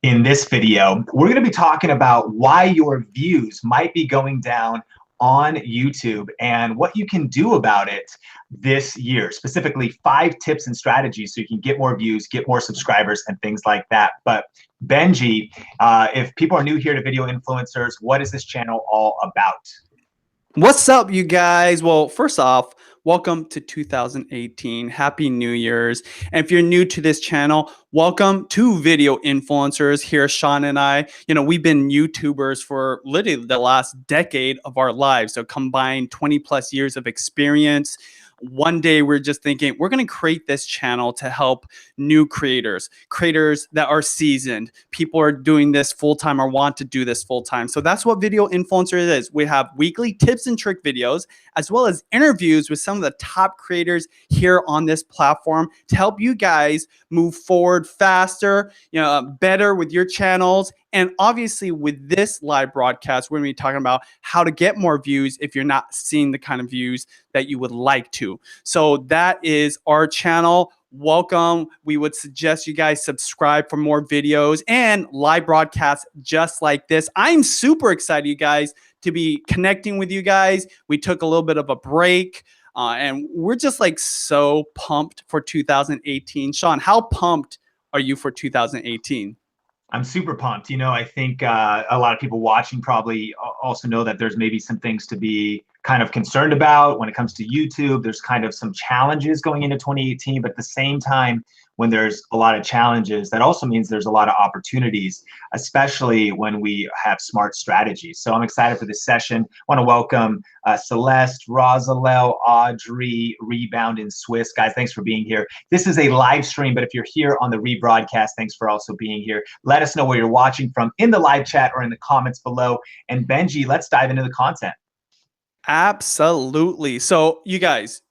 In this video, we're going to be talking about why your views might be going down on YouTube and what you can do about it this year. Specifically, 5 tips and strategies so you can get more views, get more subscribers, and things like that. But Benji, if people are new here to Video Influencers, what is this channel all about? What's up, you guys? Well, first off, welcome to 2018. Happy New Year's. And if you're new to this channel, welcome to Video Influencers. Here, Sean and I, we've been YouTubers for literally the last decade of our lives. So combined 20 plus years of experience. One day we're just thinking we're going to create this channel to help new creators that are seasoned. People are doing this full time or want to do this full time. So that's what Video Influencers is. We have weekly tips and trick videos, as well as interviews with some of the top creators here on this platform to help you guys move forward faster, better with your channels. And obviously with this live broadcast, we're going to be talking about how to get more views if you're not seeing the kind of views that you would like to. So that is our channel. Welcome. We would suggest you guys subscribe for more videos and live broadcasts just like this. I'm super excited, you guys, to be connecting with you guys. We took a little bit of a break. And we're just like so pumped for 2018. Sean, how pumped are you for 2018? I'm super pumped. I think a lot of people watching probably also know that there's maybe some things to be kind of concerned about when it comes to YouTube. There's kind of some challenges going into 2018, but at the same time, when there's a lot of challenges, that also means there's a lot of opportunities, especially when we have smart strategies. So I'm excited for this session. I want to welcome Celeste, Rosalel, Audrey, Rebound, and Swiss. Guys, thanks for being here. This is a live stream, but if you're here on the rebroadcast, thanks for also being here. Let us know where you're watching from in the live chat or in the comments below. And Benji, let's dive into the content. Absolutely. So you guys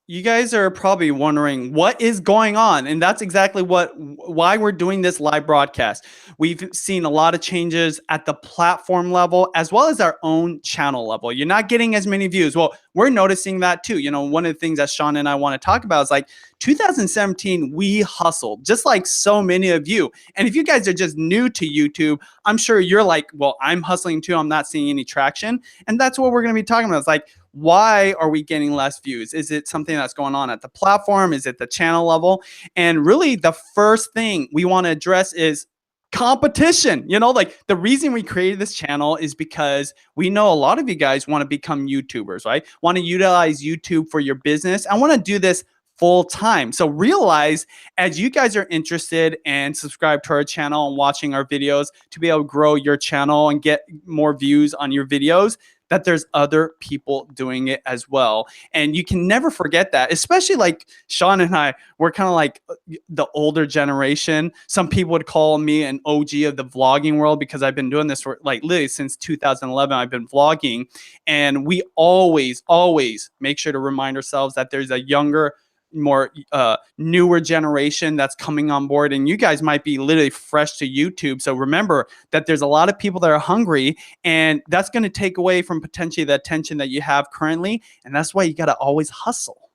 are probably wondering what is going on, and that's exactly why we're doing this live broadcast. We've seen a lot of changes at the platform level as well as our own channel level. You're not getting as many views. Well, we're noticing that too. One of the things that Sean and I want to talk about is like 2017, we hustled just like so many of you. And if you guys are just new to YouTube, I'm sure you're like, well, I'm hustling too. I'm not seeing any traction. And that's what we're going to be talking about. It's like, why are we getting less views? Is it something that's going on at the platform? Is it the channel level? And really the first thing we want to address is competition. Like the reason we created this channel is because we know a lot of you guys want to become YouTubers, right? Want to utilize YouTube for your business. I want to do this full time. So realize as you guys are interested and subscribe to our channel and watching our videos to be able to grow your channel and get more views on your videos, that there's other people doing it as well. And you can never forget that, especially like Sean and I, we're kind of like the older generation. Some people would call me an OG of the vlogging world because I've been doing this for like literally since 2011. I've been vlogging, and we always make sure to remind ourselves that there's a younger, more newer generation that's coming on board, and you guys might be literally fresh to YouTube. So remember that there's a lot of people that are hungry, and that's going to take away from potentially the attention that you have currently, and that's why you got to always hustle.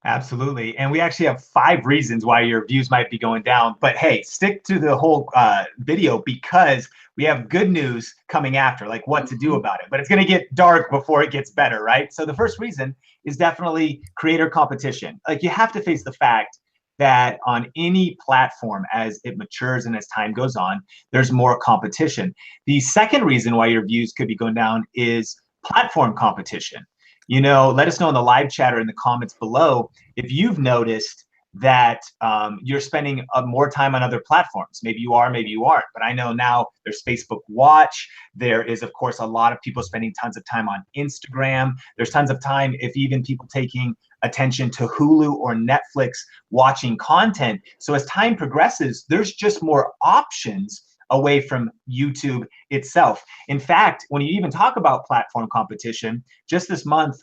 Absolutely. And we actually have 5 reasons why your views might be going down. But hey, stick to the whole video because we have good news coming after, like what to do about it. But it's going to get dark before it gets better, right? So the first reason is definitely creator competition. Like you have to face the fact that on any platform, as it matures and as time goes on, there's more competition. The second reason why your views could be going down is platform competition. Let us know in the live chat or in the comments below if you've noticed that you're spending more time on other platforms. Maybe you are, maybe you aren't. But I know now there's Facebook Watch. There is, of course, a lot of people spending tons of time on Instagram. There's tons of time, if even people taking attention to Hulu or Netflix watching content. So as time progresses, there's just more options away from YouTube itself. In fact, when you even talk about platform competition, just this month,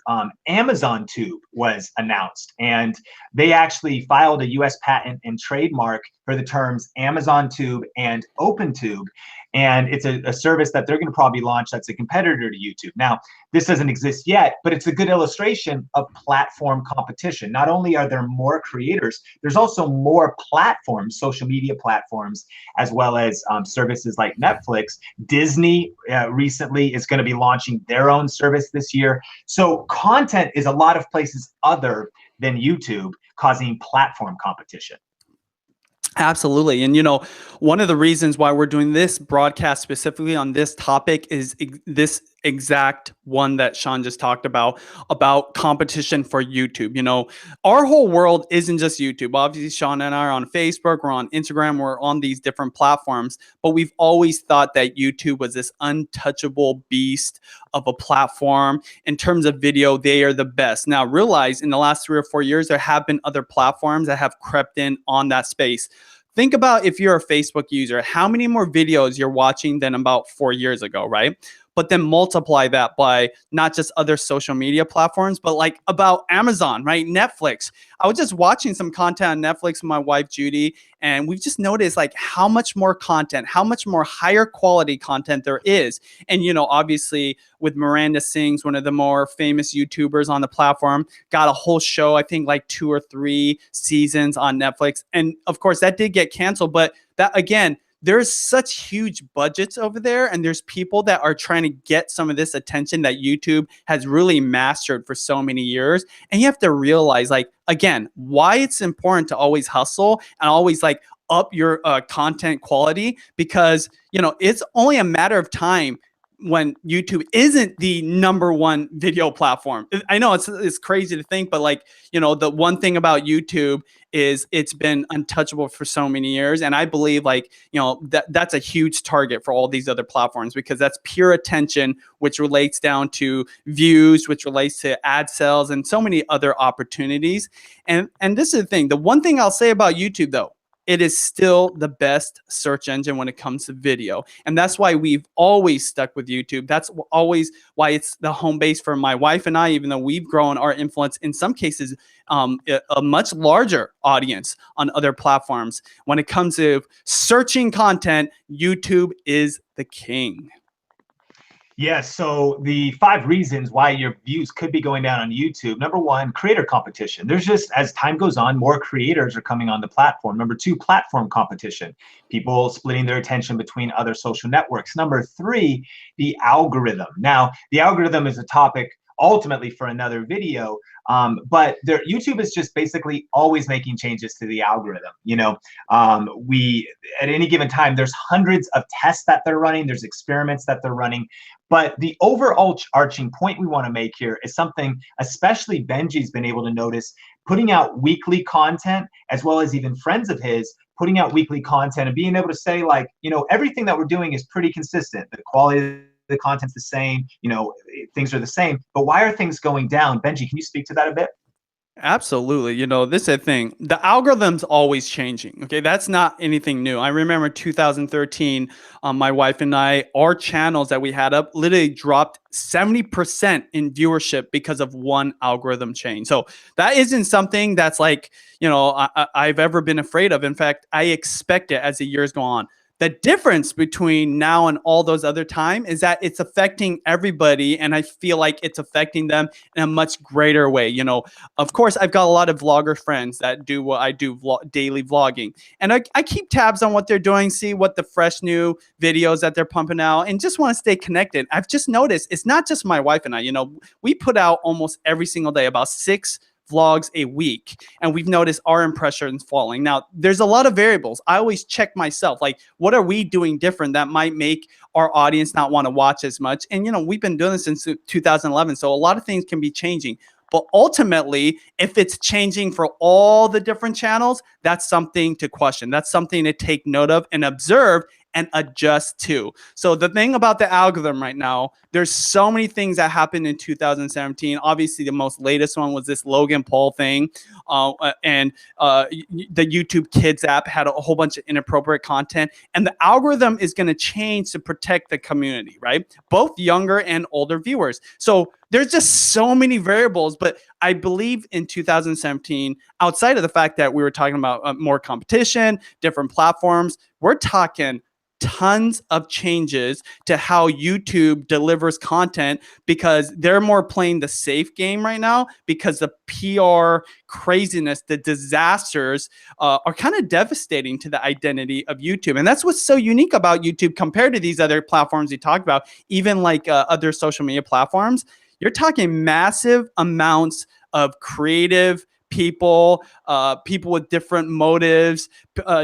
Amazon Tube was announced, and they actually filed a US patent and trademark for the terms Amazon Tube and OpenTube. And it's a service that they're going to probably launch that's a competitor to YouTube. Now, this doesn't exist yet, but it's a good illustration of platform competition. Not only are there more creators, there's also more platforms, social media platforms, as well as services like Netflix. Disney recently is going to be launching their own service this year. So content is a lot of places other than YouTube, causing platform competition. Absolutely. And, one of the reasons why we're doing this broadcast specifically on this topic is this exact one that Sean just talked about competition for YouTube. Our whole world isn't just YouTube. Obviously, Sean and I are on Facebook, we're on Instagram, we're on these different platforms, but we've always thought that YouTube was this untouchable beast of a platform. In terms of video, they are the best. Now, realize in the last 3 or 4 years, there have been other platforms that have crept in on that space. Think about if you're a Facebook user, how many more videos you're watching than about 4 years ago, right? But then multiply that by not just other social media platforms, but like about Amazon, right? Netflix. I was just watching some content on Netflix with my wife, Judy, and we've just noticed like how much more content, how much more higher quality content there is. And, obviously with Miranda Sings, one of the more famous YouTubers on the platform, got a whole show, I think like 2 or 3 seasons on Netflix. And of course that did get canceled, but that again, there's such huge budgets over there, and there's people that are trying to get some of this attention that YouTube has really mastered for so many years. And you have to realize, like, again, why it's important to always hustle and always like up your content quality, because, it's only a matter of time when YouTube isn't the #1 video platform. I know it's crazy to think, but like, the one thing about YouTube is it's been untouchable for so many years. And I believe like, that's a huge target for all these other platforms, because that's pure attention, which relates down to views, which relates to ad sales and so many other opportunities. And this is the thing. The one thing I'll say about YouTube though, it is still the best search engine when it comes to video. And that's why we've always stuck with YouTube. That's always why it's the home base for my wife and I, even though we've grown our influence, in some cases, a much larger audience on other platforms. When it comes to searching content, YouTube is the king. Yes. So the 5 reasons why your views could be going down on YouTube. Number 1, creator competition. There's just, as time goes on, more creators are coming on the platform. Number 2, platform competition. People splitting their attention between other social networks. Number 3, the algorithm. Now, the algorithm is a topic ultimately for another video, but YouTube is just basically always making changes to the algorithm. We at any given time, there's hundreds of tests that they're running, there's experiments that they're running, but the overarching point we want to make here is something especially Benji's been able to notice, putting out weekly content, as well as even friends of his putting out weekly content and being able to say, like, everything that we're doing is pretty consistent. The quality the content's the same, things are the same, but why are things going down? Benji, can you speak to that a bit? Absolutely. This is a thing. The algorithm's always changing. Okay. That's not anything new. I remember 2013, my wife and I, our channels that we had up literally dropped 70% in viewership because of one algorithm change. So that isn't something that's like, I've ever been afraid of. In fact, I expect it as the years go on. The difference between now and all those other time is that it's affecting everybody, and I feel like it's affecting them in a much greater way. Of course, I've got a lot of vlogger friends that do what I do, daily vlogging, and I keep tabs on what they're doing, see what the fresh new videos that they're pumping out, and just want to stay connected. I've just noticed it's not just my wife and I. We put out almost every single day, about 6 vlogs a week, and we've noticed our impressions falling. Now, there's a lot of variables. I always check myself, like, what are we doing different that might make our audience not want to watch as much? And we've been doing this since 2011, so a lot of things can be changing. But ultimately, if it's changing for all the different channels, that's something to question. That's something to take note of and observe and adjust to. So the thing about the algorithm right now, there's so many things that happened in 2017. Obviously, the most latest one was this Logan Paul thing. And the YouTube Kids app had a whole bunch of inappropriate content. And the algorithm is going to change to protect the community, right? Both younger and older viewers. So there's just so many variables. But I believe in 2017, outside of the fact that we were talking about more competition, different platforms, we're talking tons of changes to how YouTube delivers content, because they're more playing the safe game right now, because the PR craziness, the disasters are kind of devastating to the identity of YouTube. And that's what's so unique about YouTube compared to these other platforms you talked about, even like other social media platforms. You're talking massive amounts of creative people, people with different motives,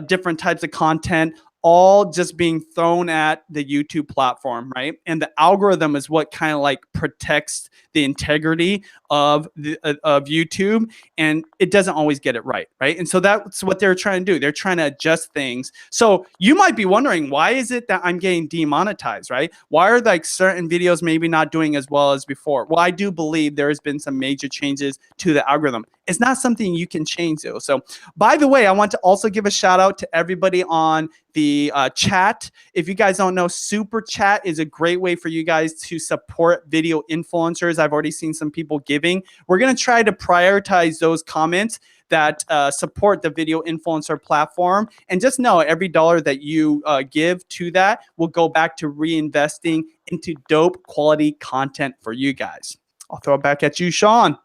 different types of content, all just being thrown at the YouTube platform, right? And the algorithm is what kind of like protects the integrity of YouTube, and it doesn't always get it right, right? And so that's what they're trying to do. They're trying to adjust things. So you might be wondering, why is it that I'm getting demonetized, right? Why are like certain videos maybe not doing as well as before? Well, I do believe there has been some major changes to the algorithm. It's not something you can change though. So by the way, I want to also give a shout out to everybody on the chat. If you guys don't know, Super Chat is a great way for you guys to support video influencers. I've already seen some people giving. We're going to try to prioritize those comments that support the video influencer platform. And just know every dollar that you give to that will go back to reinvesting into dope quality content for you guys. I'll throw it back at you, Sean.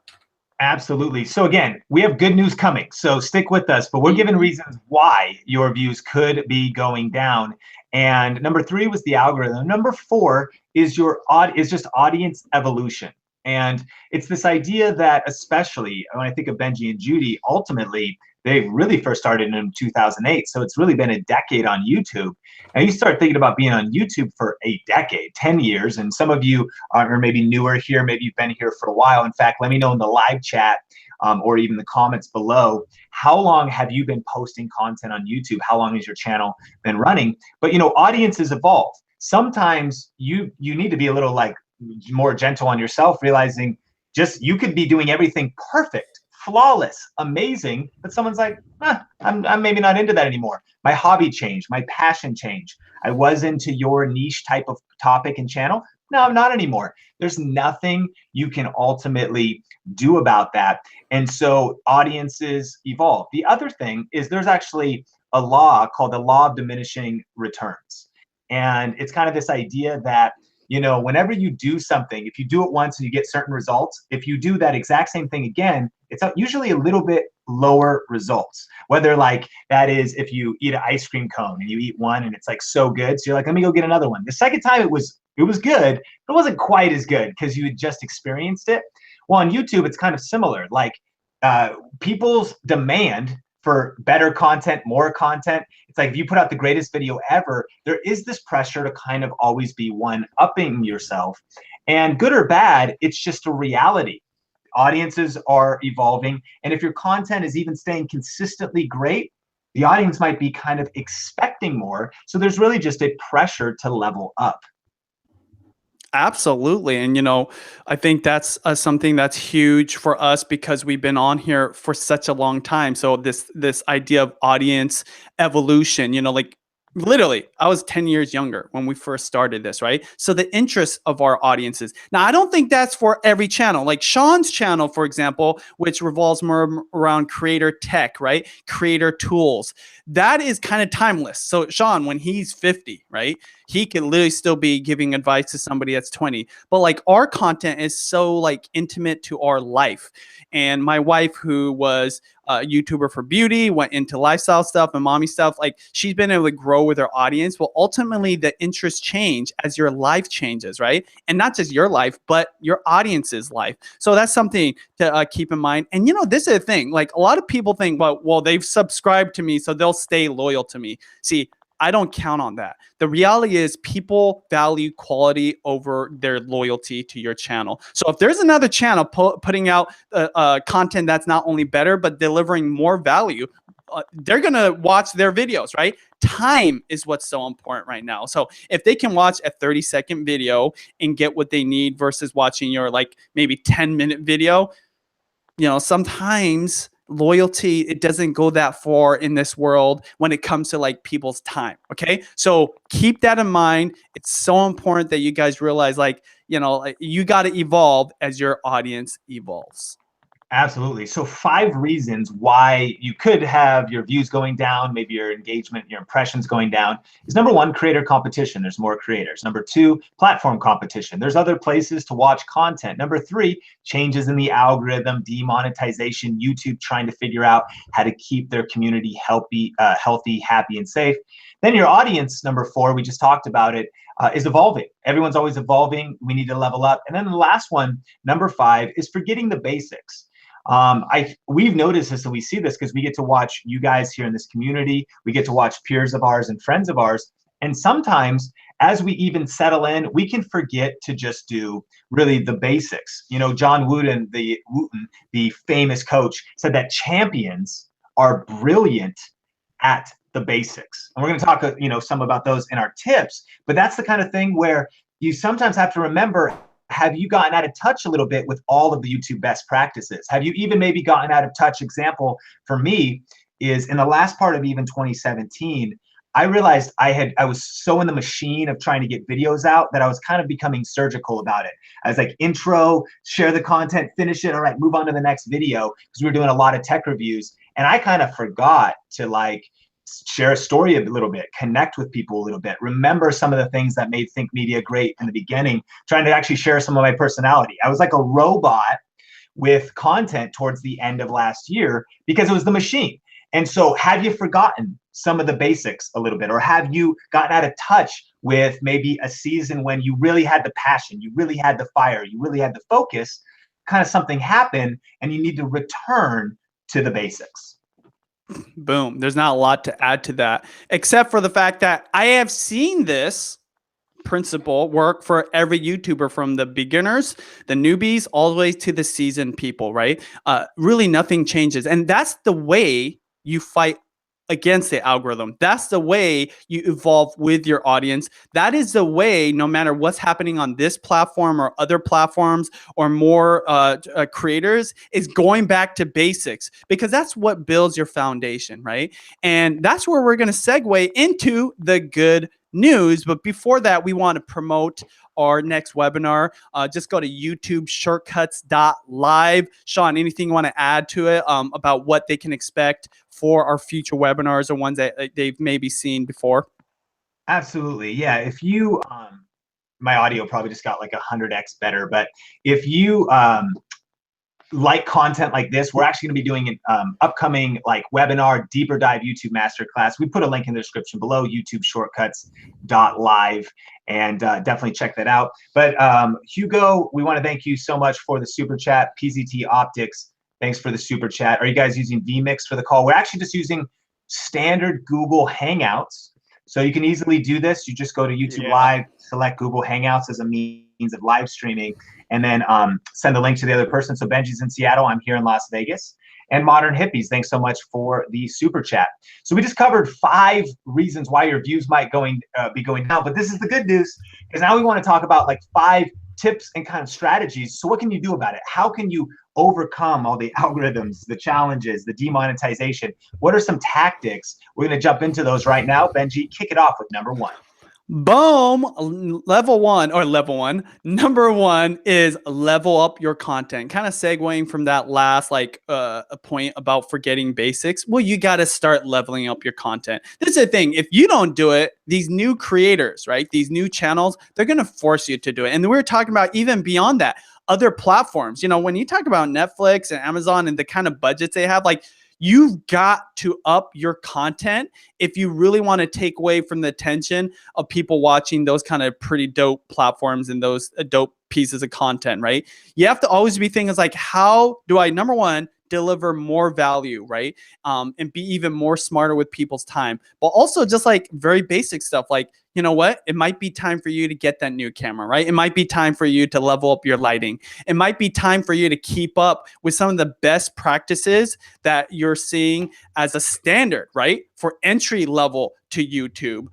Absolutely. So again, we have good news coming. So stick with us, but we're giving reasons why your views could be going down. And number 3 was the algorithm. Number 4 is just audience evolution. And it's this idea that, especially when I think of Benji and Judy, ultimately they really first started in 2008. So it's really been a decade on YouTube. And you start thinking about being on YouTube for a decade, 10 years. And some of you are maybe newer here. Maybe you've been here for a while. In fact, let me know in the live chat or even the comments below, how long have you been posting content on YouTube? How long has your channel been running? But, you know, audiences evolve. Sometimes you need to be a little like more gentle on yourself, realizing just you could be doing everything perfect, flawless, amazing, but someone's like, I'm maybe not into that anymore. My hobby changed, my passion changed. I was into your niche type of topic and channel. No, I'm not anymore. There's nothing you can ultimately do about that. And so audiences evolve. The other thing is there's actually a law called the law of diminishing returns. And it's kind of this idea that, you know, whenever you do something, if you do it once and you get certain results, if you do that exact same thing again, it's usually a little bit lower results. Whether like that is if you eat an ice cream cone and you eat one and it's like so good, so you're like, let me go get another one. The second time it was good, but it wasn't quite as good because you had just experienced it. Well, on YouTube, it's kind of similar. Like people's demand for better content, more content. It's like if you put out the greatest video ever, there is this pressure to kind of always be one-upping yourself. And good or bad, it's just a reality. Audiences are evolving. And if your content is even staying consistently great, the audience might be kind of expecting more. So there's really just a pressure to level up. Absolutely. And, you know, I think that's something that's huge for us because we've been on here for such a long time. So this idea of audience evolution, you know, like literally, I was 10 years younger when we first started this, right? So the interests of our audiences. Now, I don't think that's for every channel. Like Sean's channel, for example, which revolves more around creator tech, right? Creator tools. That is kind of timeless. So Sean, when he's 50, right? He could literally still be giving advice to somebody that's 20. But like our content is so like intimate to our life. And my wife, who was a YouTuber for beauty, went into lifestyle stuff and mommy stuff, like she's been able to grow with her audience. Well, ultimately the interests change as your life changes, right? And not just your life, but your audience's life. So that's something to keep in mind. And you know, this is the thing, like a lot of people think, well, they've subscribed to me, so they'll stay loyal to me. See, I don't count on that. The reality is people value quality over their loyalty to your channel. So if there's another channel putting out content that's not only better, but delivering more value, they're going to watch their videos, right? Time is what's so important right now. So if they can watch a 30-second video and get what they need versus watching your like maybe 10-minute video, you know, sometimes loyalty, it doesn't go that far in this world when it comes to like people's time. Okay. So keep that in mind. It's so important that you guys realize, like, you know, like, you got to evolve as your audience evolves. Absolutely. So 5 reasons why you could have your views going down, maybe your engagement, your impressions going down is: number one, creator competition. There's more creators. Number two, platform competition. There's other places to watch content. Number three, changes in the algorithm, demonetization, YouTube trying to figure out how to keep their community healthy, happy, and safe. Then your audience, number four, we just talked about it, is evolving. Everyone's always evolving. We need to level up. And then the last one, number five, is forgetting the basics. We've noticed this, and we see this because we get to watch you guys here in this community. We get to watch peers of ours and friends of ours. And sometimes as we even settle in, we can forget to just do really the basics. You know, John Wooden, the famous coach, said that champions are brilliant at the basics. And we're going to talk, you know, some about those in our tips, but that's the kind of thing where you sometimes have to remember, have you gotten out of touch a little bit with all of the YouTube best practices? Have you even maybe gotten out of touch? Example for me is in the last part of even 2017, I realized I was so in the machine of trying to get videos out that I was kind of becoming surgical about it. I was like, intro, share the content, finish it. All right, move on to the next video, because we were doing a lot of tech reviews. And I kind of forgot to like share a story a little bit, connect with people a little bit, remember some of the things that made Think Media great in the beginning, trying to actually share some of my personality. I was like a robot with content towards the end of last year because it was the machine. And so have you forgotten some of the basics a little bit, or have you gotten out of touch with maybe a season when you really had the passion, you really had the fire, you really had the focus, kind of something happened and you need to return to the basics? Boom. There's not a lot to add to that, except for the fact that I have seen this principle work for every YouTuber, from the beginners, the newbies, all the way to the seasoned people, right? Really nothing changes. And that's the way you fight against the algorithm. That's the way you evolve with your audience. That is the way, no matter what's happening on this platform or other platforms or more creators, is going back to basics, because that's what builds your foundation, right? And that's where we're going to segue into the good news. But before that, we want to promote our next webinar. Just go to YouTube shortcuts.live. Sean, anything you want to add to it about what they can expect for our future webinars or ones that they've maybe seen before? Absolutely. Yeah. If you, my audio probably just got like 100x better, but if you like content like this, we're actually going to be doing an upcoming like webinar, deeper dive YouTube masterclass. We put a link in the description below, YouTube shortcuts.live, and definitely check that out. But Hugo, we want to thank you so much for the super chat. PZT Optics, thanks for the super chat. Are you guys using vMix for the call? We're actually just using standard Google Hangouts. So you can easily do this. You just go to YouTube Live, select Google Hangouts as a means of live streaming, and then send the link to the other person. So Benji's in Seattle, I'm here in Las Vegas. And Modern Hippies, thanks so much for the super chat. So we just covered 5 reasons why your views might be going down, but this is the good news, because now we want to talk about like 5 tips and kind of strategies. So what can you do about it? How can you overcome all the algorithms, the challenges, the demonetization? What are some tactics? We're going to jump into those right now. Benji, kick it off with number 1. Boom. Level one. Number 1 is level up your content. Kind of segueing from that last a point about forgetting basics. Well, you got to start leveling up your content. This is the thing. If you don't do it, these new creators, right? These new channels, they're going to force you to do it. And we were talking about even beyond that, other platforms. You know, when you talk about Netflix and Amazon and the kind of budgets they have, like, you've got to up your content if you really want to take away from the attention of people watching those kind of pretty dope platforms and those dope pieces of content, right? You have to always be thinking like, how do I, number 1, deliver more value, right? And be even more smarter with people's time. But also just like very basic stuff like, you know what? It might be time for you to get that new camera, right? It might be time for you to level up your lighting. It might be time for you to keep up with some of the best practices that you're seeing as a standard, right? For entry level to YouTube.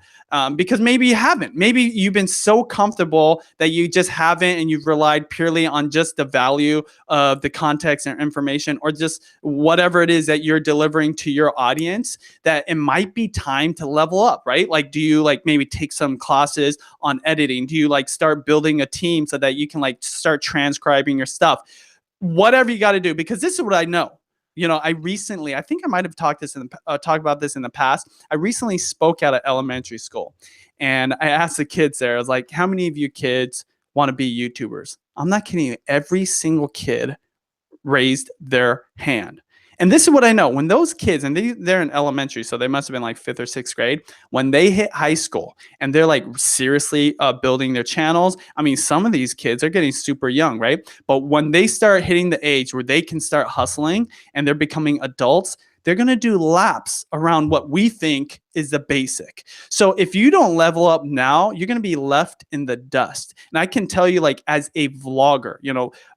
Because maybe you haven't. Maybe you've been so comfortable that you just haven't, and you've relied purely on just the value of the context and information, or just whatever it is that you're delivering to your audience, that it might be time to level up, right? Like, do you like maybe take some classes on editing? Do you like start building a team so that you can like start transcribing your stuff? Whatever you got to do, because this is what I know. I think I might have talked about this in the past. I recently spoke at an elementary school, and I asked the kids there, I was like, how many of you kids want to be YouTubers? I'm not kidding you. Every single kid raised their hand. And this is what I know. When those kids, and they're in elementary, so they must have been like 5th or 6th grade, when they hit high school and they're like seriously building their channels. I mean, some of these kids are getting super young, right? But when they start hitting the age where they can start hustling and they're becoming adults, they're going to do laps around what we think is the basic. So if you don't level up now, you're going to be left in the dust. And I can tell you, like, as a vlogger,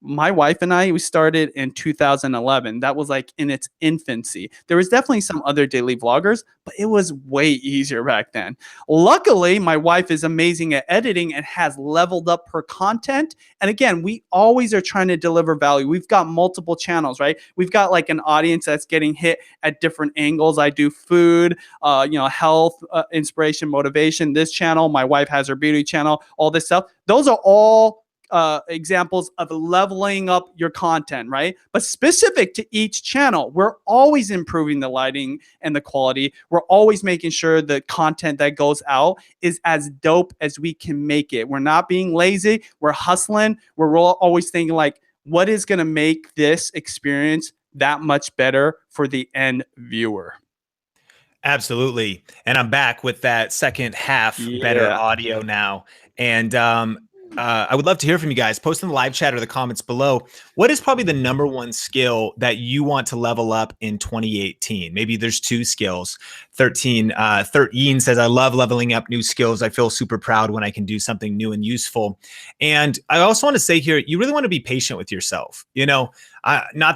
my wife and I, we started in 2011. That was like in its infancy. There was definitely some other daily vloggers, but it was way easier back then. Luckily, my wife is amazing at editing and has leveled up her content. And again, we always are trying to deliver value. We've got multiple channels, right? We've got like an audience that's getting hit at different angles. I do food, health, inspiration, motivation. This channel, my wife has her beauty channel, all this stuff. Those are all examples of leveling up your content, right? But specific to each channel, we're always improving the lighting and the quality. We're always making sure the content that goes out is as dope as we can make it. We're not being lazy. We're hustling. We're always thinking like, what is going to make this experience that much better for the end viewer? Absolutely. And I'm back with that second half, better audio now. And I would love to hear from you guys. Post in the live chat or the comments below. What is probably the number one skill that you want to level up in 2018? Maybe there's 2 skills. 13 says, I love leveling up new skills. I feel super proud when I can do something new and useful. And I also want to say here, you really want to be patient with yourself. Not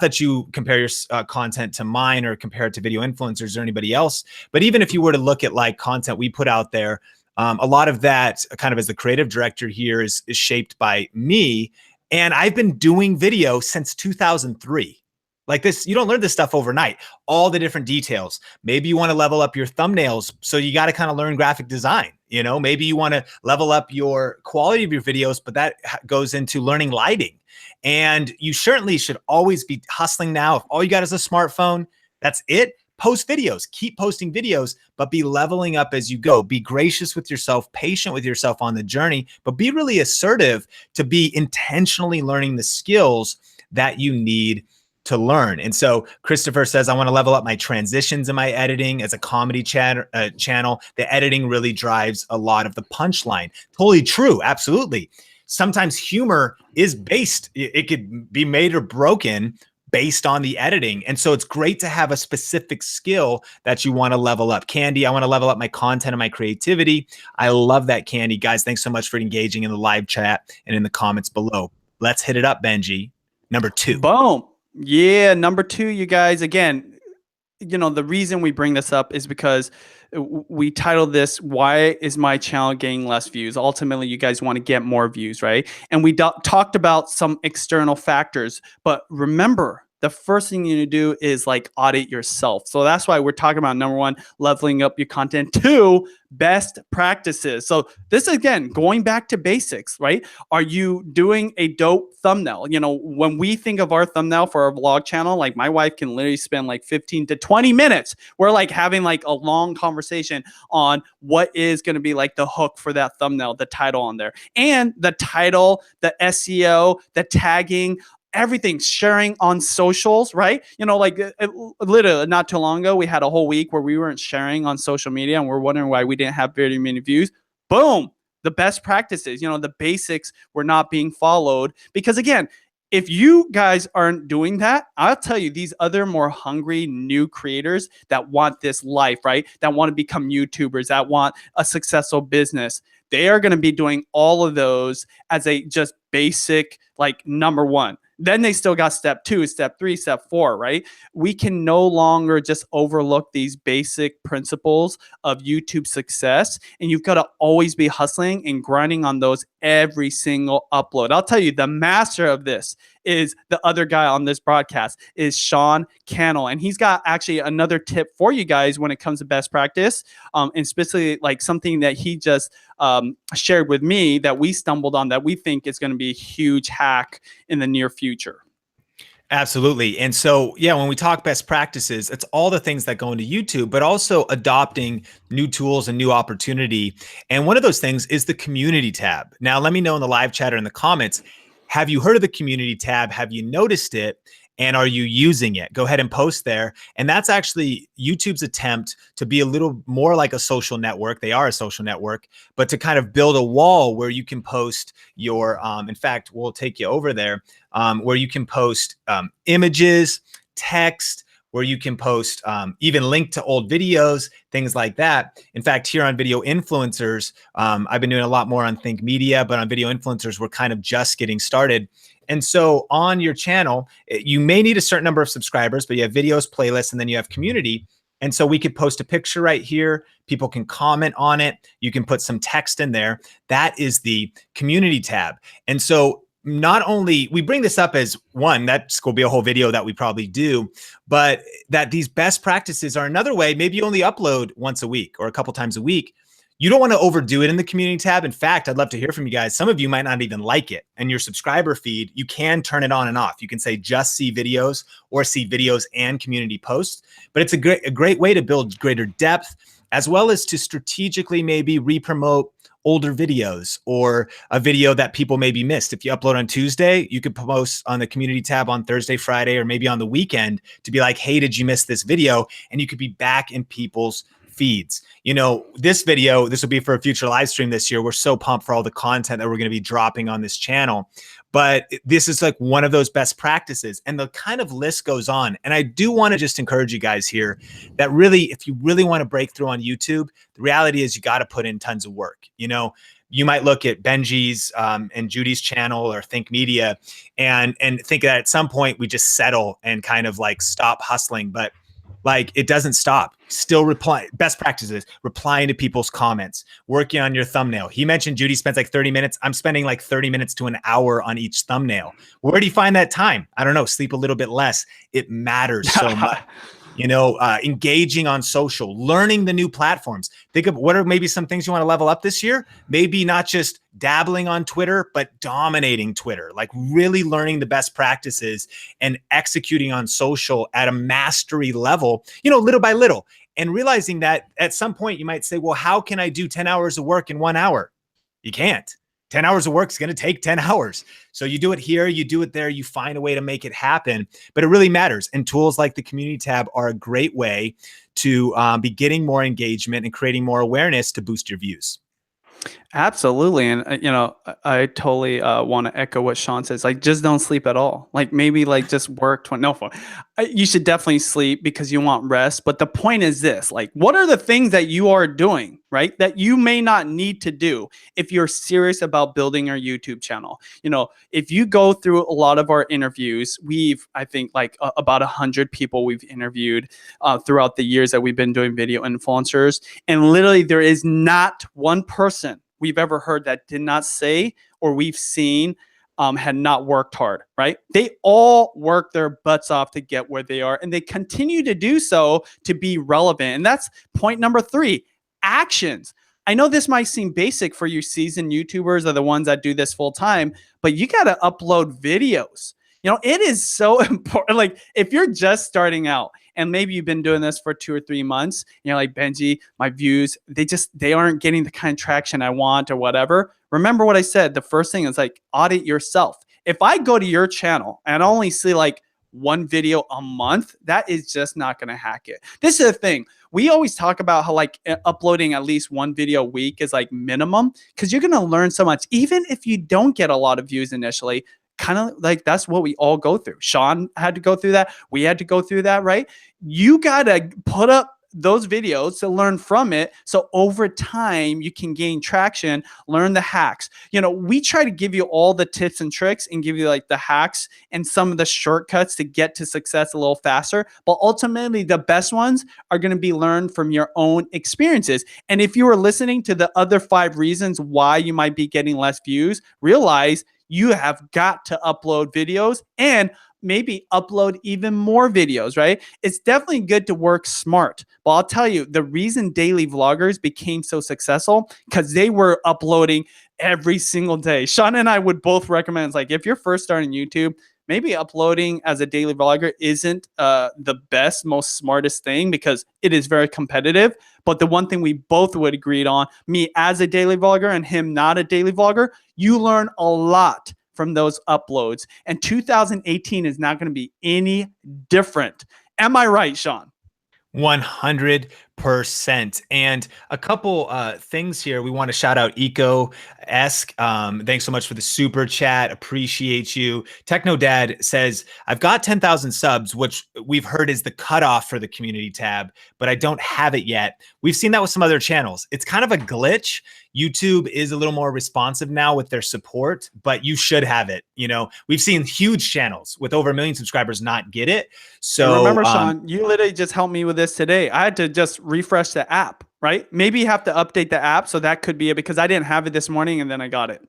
that you compare your content to mine or compare it to video influencers or anybody else, but even if you were to look at like content we put out there, a lot of that kind of as the creative director here is shaped by me. And I've been doing video since 2003. Like this, you don't learn this stuff overnight. All the different details. Maybe you want to level up your thumbnails. So you got to kind of learn graphic design. Maybe you want to level up your quality of your videos, but that goes into learning lighting. And you certainly should always be hustling now. If all you got is a smartphone, that's it. Post videos, keep posting videos, but be leveling up as you go. Be gracious with yourself, patient with yourself on the journey, but be really assertive to be intentionally learning the skills that you need to learn. And so Christopher says, I want to level up my transitions in my editing as a comedy channel. The editing really drives a lot of the punchline. Totally true. Absolutely. Sometimes humor is based, it could be made or broken based on the editing. And so it's great to have a specific skill that you want to level up. Candy, I want to level up my content and my creativity. I love that, Candy. Guys, thanks so much for engaging in the live chat and in the comments below. Let's hit it up, Benji. Number 2. Boom. Yeah, number 2, you guys. Again, the reason we bring this up is because we titled this, Why is my channel getting less views? Ultimately, you guys want to get more views, right? And we talked about some external factors, but remember, the first thing you need to do is like audit yourself. So that's why we're talking about number 1, leveling up your content. 2, best practices. So this, again, going back to basics, right? Are you doing a dope thumbnail? When we think of our thumbnail for our vlog channel, like my wife can literally spend like 15 to 20 minutes. We're like having like a long conversation on what is going to be like the hook for that thumbnail, the title on there, and the title, the SEO, the tagging, everything, sharing on socials, right? Literally not too long ago, we had a whole week where we weren't sharing on social media and we're wondering why we didn't have very many views. Boom. The best practices, the basics were not being followed because, again, if you guys aren't doing that, I'll tell you, these other more hungry new creators that want this life, right? That want to become YouTubers, that want a successful business, they are going to be doing all of those as a just basic, like, number one. Then they still got step 2, step 3, step 4, right? We can no longer just overlook these basic principles of YouTube success. And you've got to always be hustling and grinding on those every single upload. I'll tell you, the master of this is the other guy on this broadcast, is Sean Cannell. And he's got actually another tip for you guys when it comes to best practice, and specifically like something that he just shared with me that we stumbled on that we think is going to be a huge hack in the near future. Absolutely. And so, yeah, when we talk best practices, it's all the things that go into YouTube, but also adopting new tools and new opportunity. And one of those things is the community tab. Now, let me know in the live chat or in the comments, have you heard of the community tab? Have you noticed it? And are you using it? Go ahead and post there. And that's actually YouTube's attempt to be a little more like a social network. They are a social network, but to kind of build a wall where you can post your, in fact, we'll take you over there, where you can post images, text, where you can post even link to old videos, things like that. In fact, here on Video Influencers, I've been doing a lot more on Think Media, but on Video Influencers, we're kind of just getting started. And so on your channel, you may need a certain number of subscribers, but you have videos, playlists, and then you have community. And so we could post a picture right here. People can comment on it. You can put some text in there. That is the community tab. And so not only we bring this up as one, that's going to be a whole video that we probably do, but that these best practices are another way. Maybe you only upload once a week or a couple times a week. You don't want to overdo it in the community tab. In fact, I'd love to hear from you guys. Some of you might not even like it. And your subscriber feed, you can turn it on and off. You can say just see videos or see videos and community posts. But it's a great way to build greater depth, as well as to strategically maybe re-promote older videos or a video that people maybe missed. If you upload on Tuesday, you could post on the community tab on Thursday, Friday, or maybe on the weekend to be like, hey, did you miss this video? And you could be back in people's feeds. You know, this video, this will be for a future live stream this year. We're so pumped for all the content that we're going to be dropping on this channel. But this is like one of those best practices, and the kind of list goes on. And I do want to just encourage you guys here that really, if you really want to break through on YouTube, the reality is you got to put in tons of work. You know, you might look at Benji's and Judy's channel or Think Media and think that at some point we just settle and kind of like stop hustling. But like, it doesn't stop. Still reply. Best practices, replying to people's comments, working on your thumbnail. He mentioned Judy spends like 30 minutes. I'm spending like 30 minutes to an hour on each thumbnail. Where do you find that time? I don't know. Sleep a little bit less. It matters so much. You know, engaging on social, learning the new platforms. Think of what are maybe some things you want to level up this year. Maybe not just dabbling on Twitter, but dominating Twitter, like really learning the best practices and executing on social at a mastery level, you know, little by little, and realizing that at some point you might say, well, how can I do 10 hours of work in 1 hour? You can't. 10 hours of work is going to take 10 hours. So you do it here, you do it there, you find a way to make it happen, but it really matters. And tools like the community tab are a great way to be getting more engagement and creating more awareness to boost your views. Absolutely. And, you know, I totally want to echo what Sean says. Like, just don't sleep at all. Like, maybe like just work 20, no, you should definitely sleep because you want rest. But the point is this, like, what are the things that you are doing, right, that you may not need to do if you're serious about building your YouTube channel? You know, if you go through a lot of our interviews, I think like about 100 people we've interviewed throughout the years that we've been doing Video Influencers. And literally there is not one person we've ever heard that did not say, or we've seen had not worked hard, right? They all work their butts off to get where they are, and they continue to do so to be relevant. And that's point number 3, actions. I know this might seem basic for you seasoned YouTubers or the ones that do this full time, but you got to upload videos. You know, it is so important. Like, if you're just starting out and maybe you've been doing this for 2 or 3 months, you know, like, Benji, my views, they aren't getting the kind of traction I want or whatever. Remember what I said. The first thing is like, audit yourself. If I go to your channel and I only see like 1 video a month, that is just not going to hack it. This is the thing. We always talk about how like uploading at least 1 video a week is like minimum, because you're going to learn so much. Even if you don't get a lot of views initially, kind of like that's what we all go through. Sean had to go through that. We had to go through that, right? You got to put up those videos to learn from it. So over time, you can gain traction, learn the hacks. We try to give you all the tips and tricks and give you like the hacks and some of the shortcuts to get to success a little faster. But ultimately, the best ones are going to be learned from your own experiences. And if you are listening to the other 5 reasons why you might be getting less views, realize you have got to upload videos and maybe upload even more videos, right? It's definitely good to work smart. But I'll tell you, the reason daily vloggers became so successful because they were uploading every single day. Sean and I would both recommend, like, if you're first starting YouTube, maybe uploading as a daily vlogger isn't the best, most smartest thing because it is very competitive. But the one thing we both would agree on, me as a daily vlogger and him not a daily vlogger, you learn a lot from those uploads. And 2018 is not going to be any different. Am I right, Sean? 100%. And a couple things here. We want to shout out Eco-esque. Thanks so much for the super chat. Appreciate you. Techno Dad says, I've got 10,000 subs, which we've heard is the cutoff for the community tab, but I don't have it yet. We've seen that with some other channels. It's kind of a glitch. YouTube is a little more responsive now with their support, but you should have it. We've seen huge channels with over 1 million subscribers not get it. So remember, Sean, you literally just helped me with this today. I had to just refresh the app, right? Maybe you have to update the app. So that could be it because I didn't have it this morning and then I got it.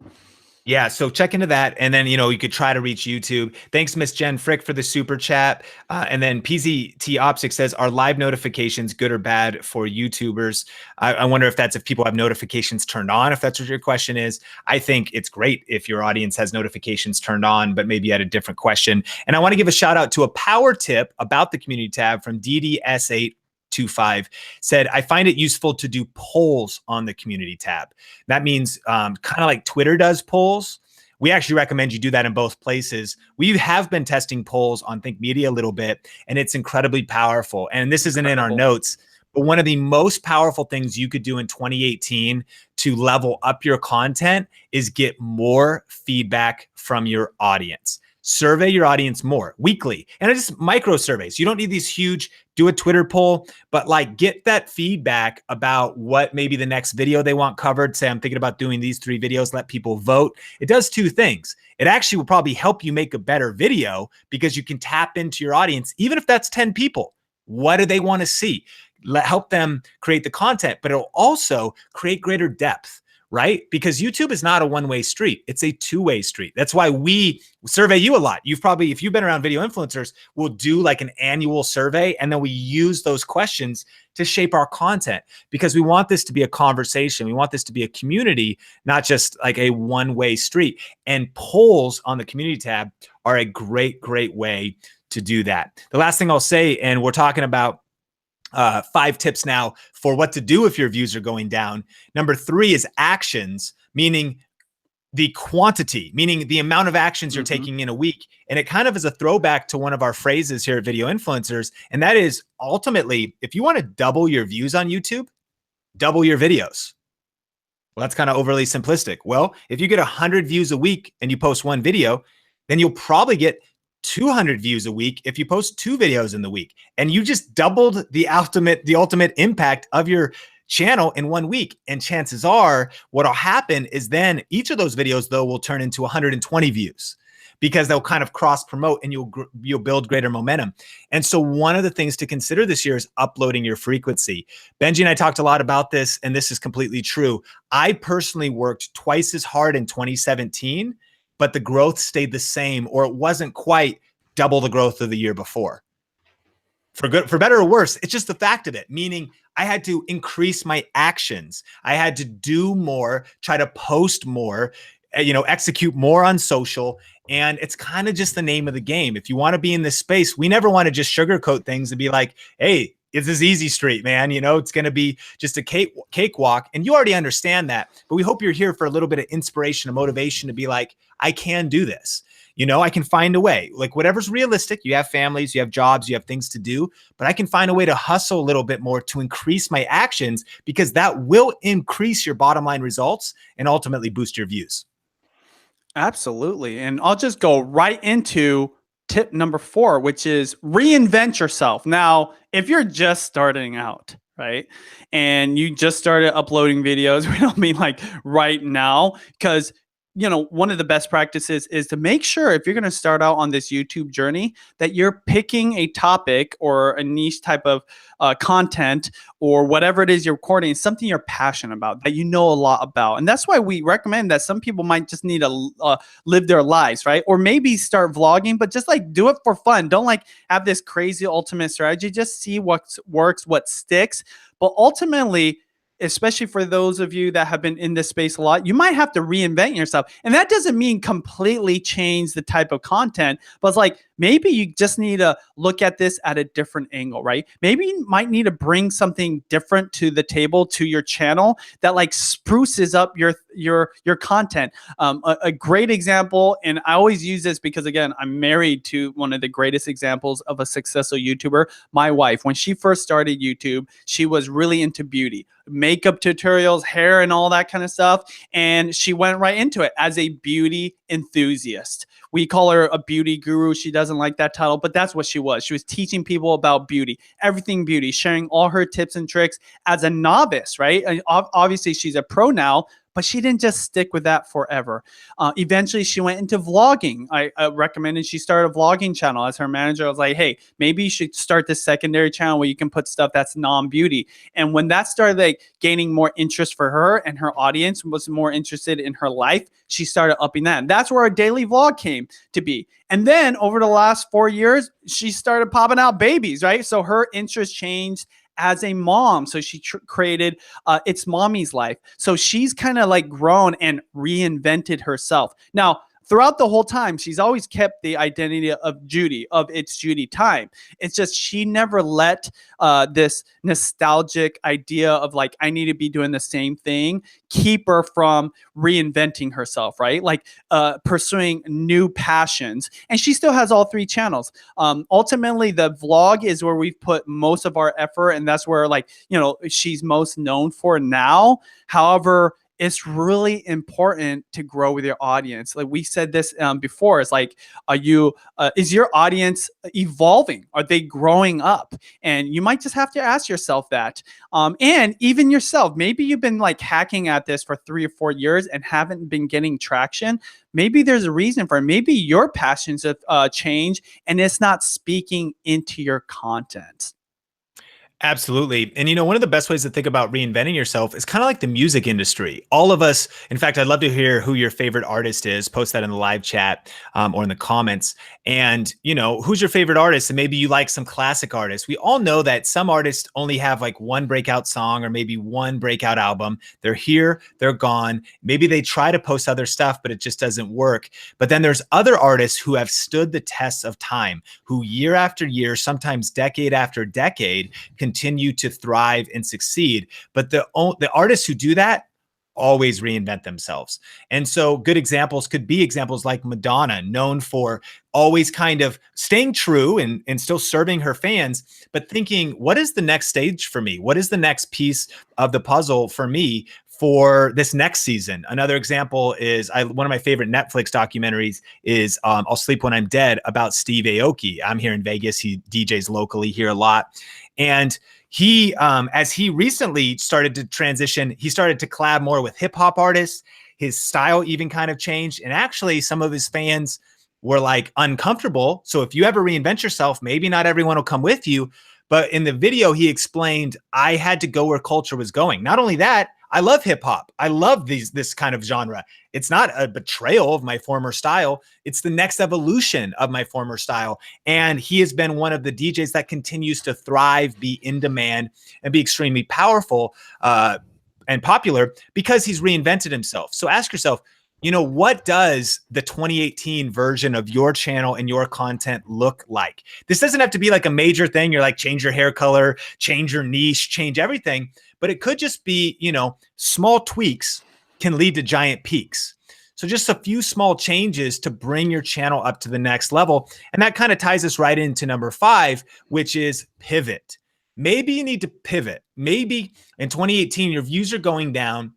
Yeah, so check into that. And then, you could try to reach YouTube. Thanks, Miss Jen Frick, for the super chat. And then PZT Optic says, are live notifications good or bad for YouTubers? I wonder if people have notifications turned on, if that's what your question is. I think it's great if your audience has notifications turned on, but maybe you had a different question. And I want to give a shout out to a power tip about the community tab from DDS8. 25 said, I find it useful to do polls on the community tab. That means kind of like Twitter does polls. We actually recommend you do that in both places. We have been testing polls on Think Media a little bit, and it's incredibly powerful. And this isn't in our notes, but one of the most powerful things you could do in 2018 to level up your content is get more feedback from your audience. Survey your audience more weekly, and it's just micro surveys. You don't need these huge, do a Twitter poll, but like get that feedback about what maybe the next video they want covered. Say, I'm thinking about doing these 3 videos, let people vote. It does 2 things. It actually will probably help you make a better video because you can tap into your audience, even if that's 10 people. What do they want to see? Help them create the content, but it'll also create greater depth. Right? Because YouTube is not a one-way street. It's a 2-way street. That's why we survey you a lot. If you've been around video influencers, we'll do like an annual survey, and then we use those questions to shape our content because we want this to be a conversation. We want this to be a community, not just like a one-way street. And polls on the community tab are a great, great way to do that. The last thing I'll say, and we're talking about 5 tips now for what to do if your views are going down. Number 3 is actions, meaning the quantity, meaning the amount of actions you're taking in a week. And it kind of is a throwback to one of our phrases here at Video Influencers. And that is ultimately, if you want to double your views on YouTube, double your videos. Well, that's kind of overly simplistic. Well, if you get 100 views a week and you post 1 video, then you'll probably get 200 views a week if you post 2 videos in the week, and you just doubled the ultimate impact of your channel in 1 week. And chances are what'll happen is then each of those videos though will turn into 120 views because they'll kind of cross promote and you'll build greater momentum. And so one of the things to consider this year is uploading your frequency. Benji and I talked a lot about this, and this is completely true. I personally worked twice as hard in 2017, but the growth stayed the same, or it wasn't quite double the growth of the year before. For better or worse, it's just the fact of it, meaning I had to increase my actions. I had to do more, try to post more, execute more on social. And it's kind of just the name of the game. If you want to be in this space, we never want to just sugarcoat things and be like, hey, it's this easy street, man. It's going to be just a cakewalk. And you already understand that. But we hope you're here for a little bit of inspiration and motivation to be like, I can do this. I can find a way. Like whatever's realistic. You have families, you have jobs, you have things to do. But I can find a way to hustle a little bit more to increase my actions, because that will increase your bottom line results and ultimately boost your views. Absolutely. And I'll just go right into tip number 4, which is reinvent yourself. Now, if you're just starting out, right, and you just started uploading videos, we don't mean like right now, because one of the best practices is to make sure if you're going to start out on this YouTube journey that you're picking a topic or a niche type of content or whatever it is you're recording, something you're passionate about, that you know a lot about. And that's why we recommend that some people might just need to live their lives, right? Or maybe start vlogging, but just like do it for fun. Don't like have this crazy ultimate strategy. Just see what works, what sticks. But ultimately, especially for those of you that have been in this space a lot, you might have to reinvent yourself. And that doesn't mean completely change the type of content, but it's like maybe you just need to look at this at a different angle, right? Maybe you might need to bring something different to the table, to your channel, that like spruces up your content. A great example, and I always use this because again, I'm married to one of the greatest examples of a successful YouTuber, my wife. When she first started YouTube, she was really into beauty, makeup tutorials, hair, and all that kind of stuff. And she went right into it as a beauty enthusiast. We call her a beauty guru. She doesn't like that title, but that's what she was. She was teaching people about beauty, everything beauty, sharing all her tips and tricks as a novice, right? And obviously, she's a pro now, but she didn't just stick with that forever. Eventually, she went into vlogging. I recommended she start a vlogging channel. As her manager, I was like, hey, maybe you should start this secondary channel where you can put stuff that's non-beauty. And when that started like gaining more interest for her and her audience was more interested in her life, she started upping that. And that's where our daily vlog came to be. And then over the last 4 years, she started popping out babies, right? So her interest changed as a mom. So she created It's Mommy's Life. So she's kind of like grown and reinvented herself. Now, throughout the whole time, she's always kept the identity of Judy, of It's Judy Time. It's just she never let this nostalgic idea of like, I need to be doing the same thing, keep her from reinventing herself, right? Like pursuing new passions. And she still has all 3 channels. Ultimately, the vlog is where we've put most of our effort, and that's where like, she's most known for now. However, it's really important to grow with your audience. Like we said this before, it's like, is your audience evolving? Are they growing up? And you might just have to ask yourself that. And even yourself, maybe you've been like hacking at this for 3 or 4 years and haven't been getting traction. Maybe there's a reason for it. Maybe your passions have changed and it's not speaking into your content. Absolutely. And one of the best ways to think about reinventing yourself is kind of like the music industry. All of us, in fact, I'd love to hear who your favorite artist is. Post that in the live chat or in the comments. And, who's your favorite artist? And maybe you like some classic artists. We all know that some artists only have like one breakout song or maybe one breakout album. They're here, they're gone. Maybe they try to post other stuff, but it just doesn't work. But then there's other artists who have stood the test of time, who year after year, sometimes decade after decade, continue to thrive and succeed. But the artists who do that always reinvent themselves. And so good examples could be examples like Madonna, known for always kind of staying true and still serving her fans, but thinking, what is the next stage for me? What is the next piece of the puzzle for me for this next season? Another example is one of my favorite Netflix documentaries is I'll Sleep When I'm Dead, about Steve Aoki. I'm here in Vegas. He DJs locally here a lot. And he, as he recently started to transition, he started to collab more with hip hop artists. His style even kind of changed. And actually some of his fans were like uncomfortable. So if you ever reinvent yourself, maybe not everyone will come with you. But in the video, he explained, I had to go where culture was going. Not only that, I love hip hop. I love this kind of genre. It's not a betrayal of my former style. It's the next evolution of my former style. And he has been one of the DJs that continues to thrive, be in demand, and be extremely powerful and popular because he's reinvented himself. So ask yourself, what does the 2018 version of your channel and your content look like? This doesn't have to be like a major thing. You're like, change your hair color, change your niche, change everything. But it could just be, small tweaks can lead to giant peaks. So just a few small changes to bring your channel up to the next level. And that kind of ties us right into number 5, which is pivot. Maybe you need to pivot. Maybe in 2018, your views are going down.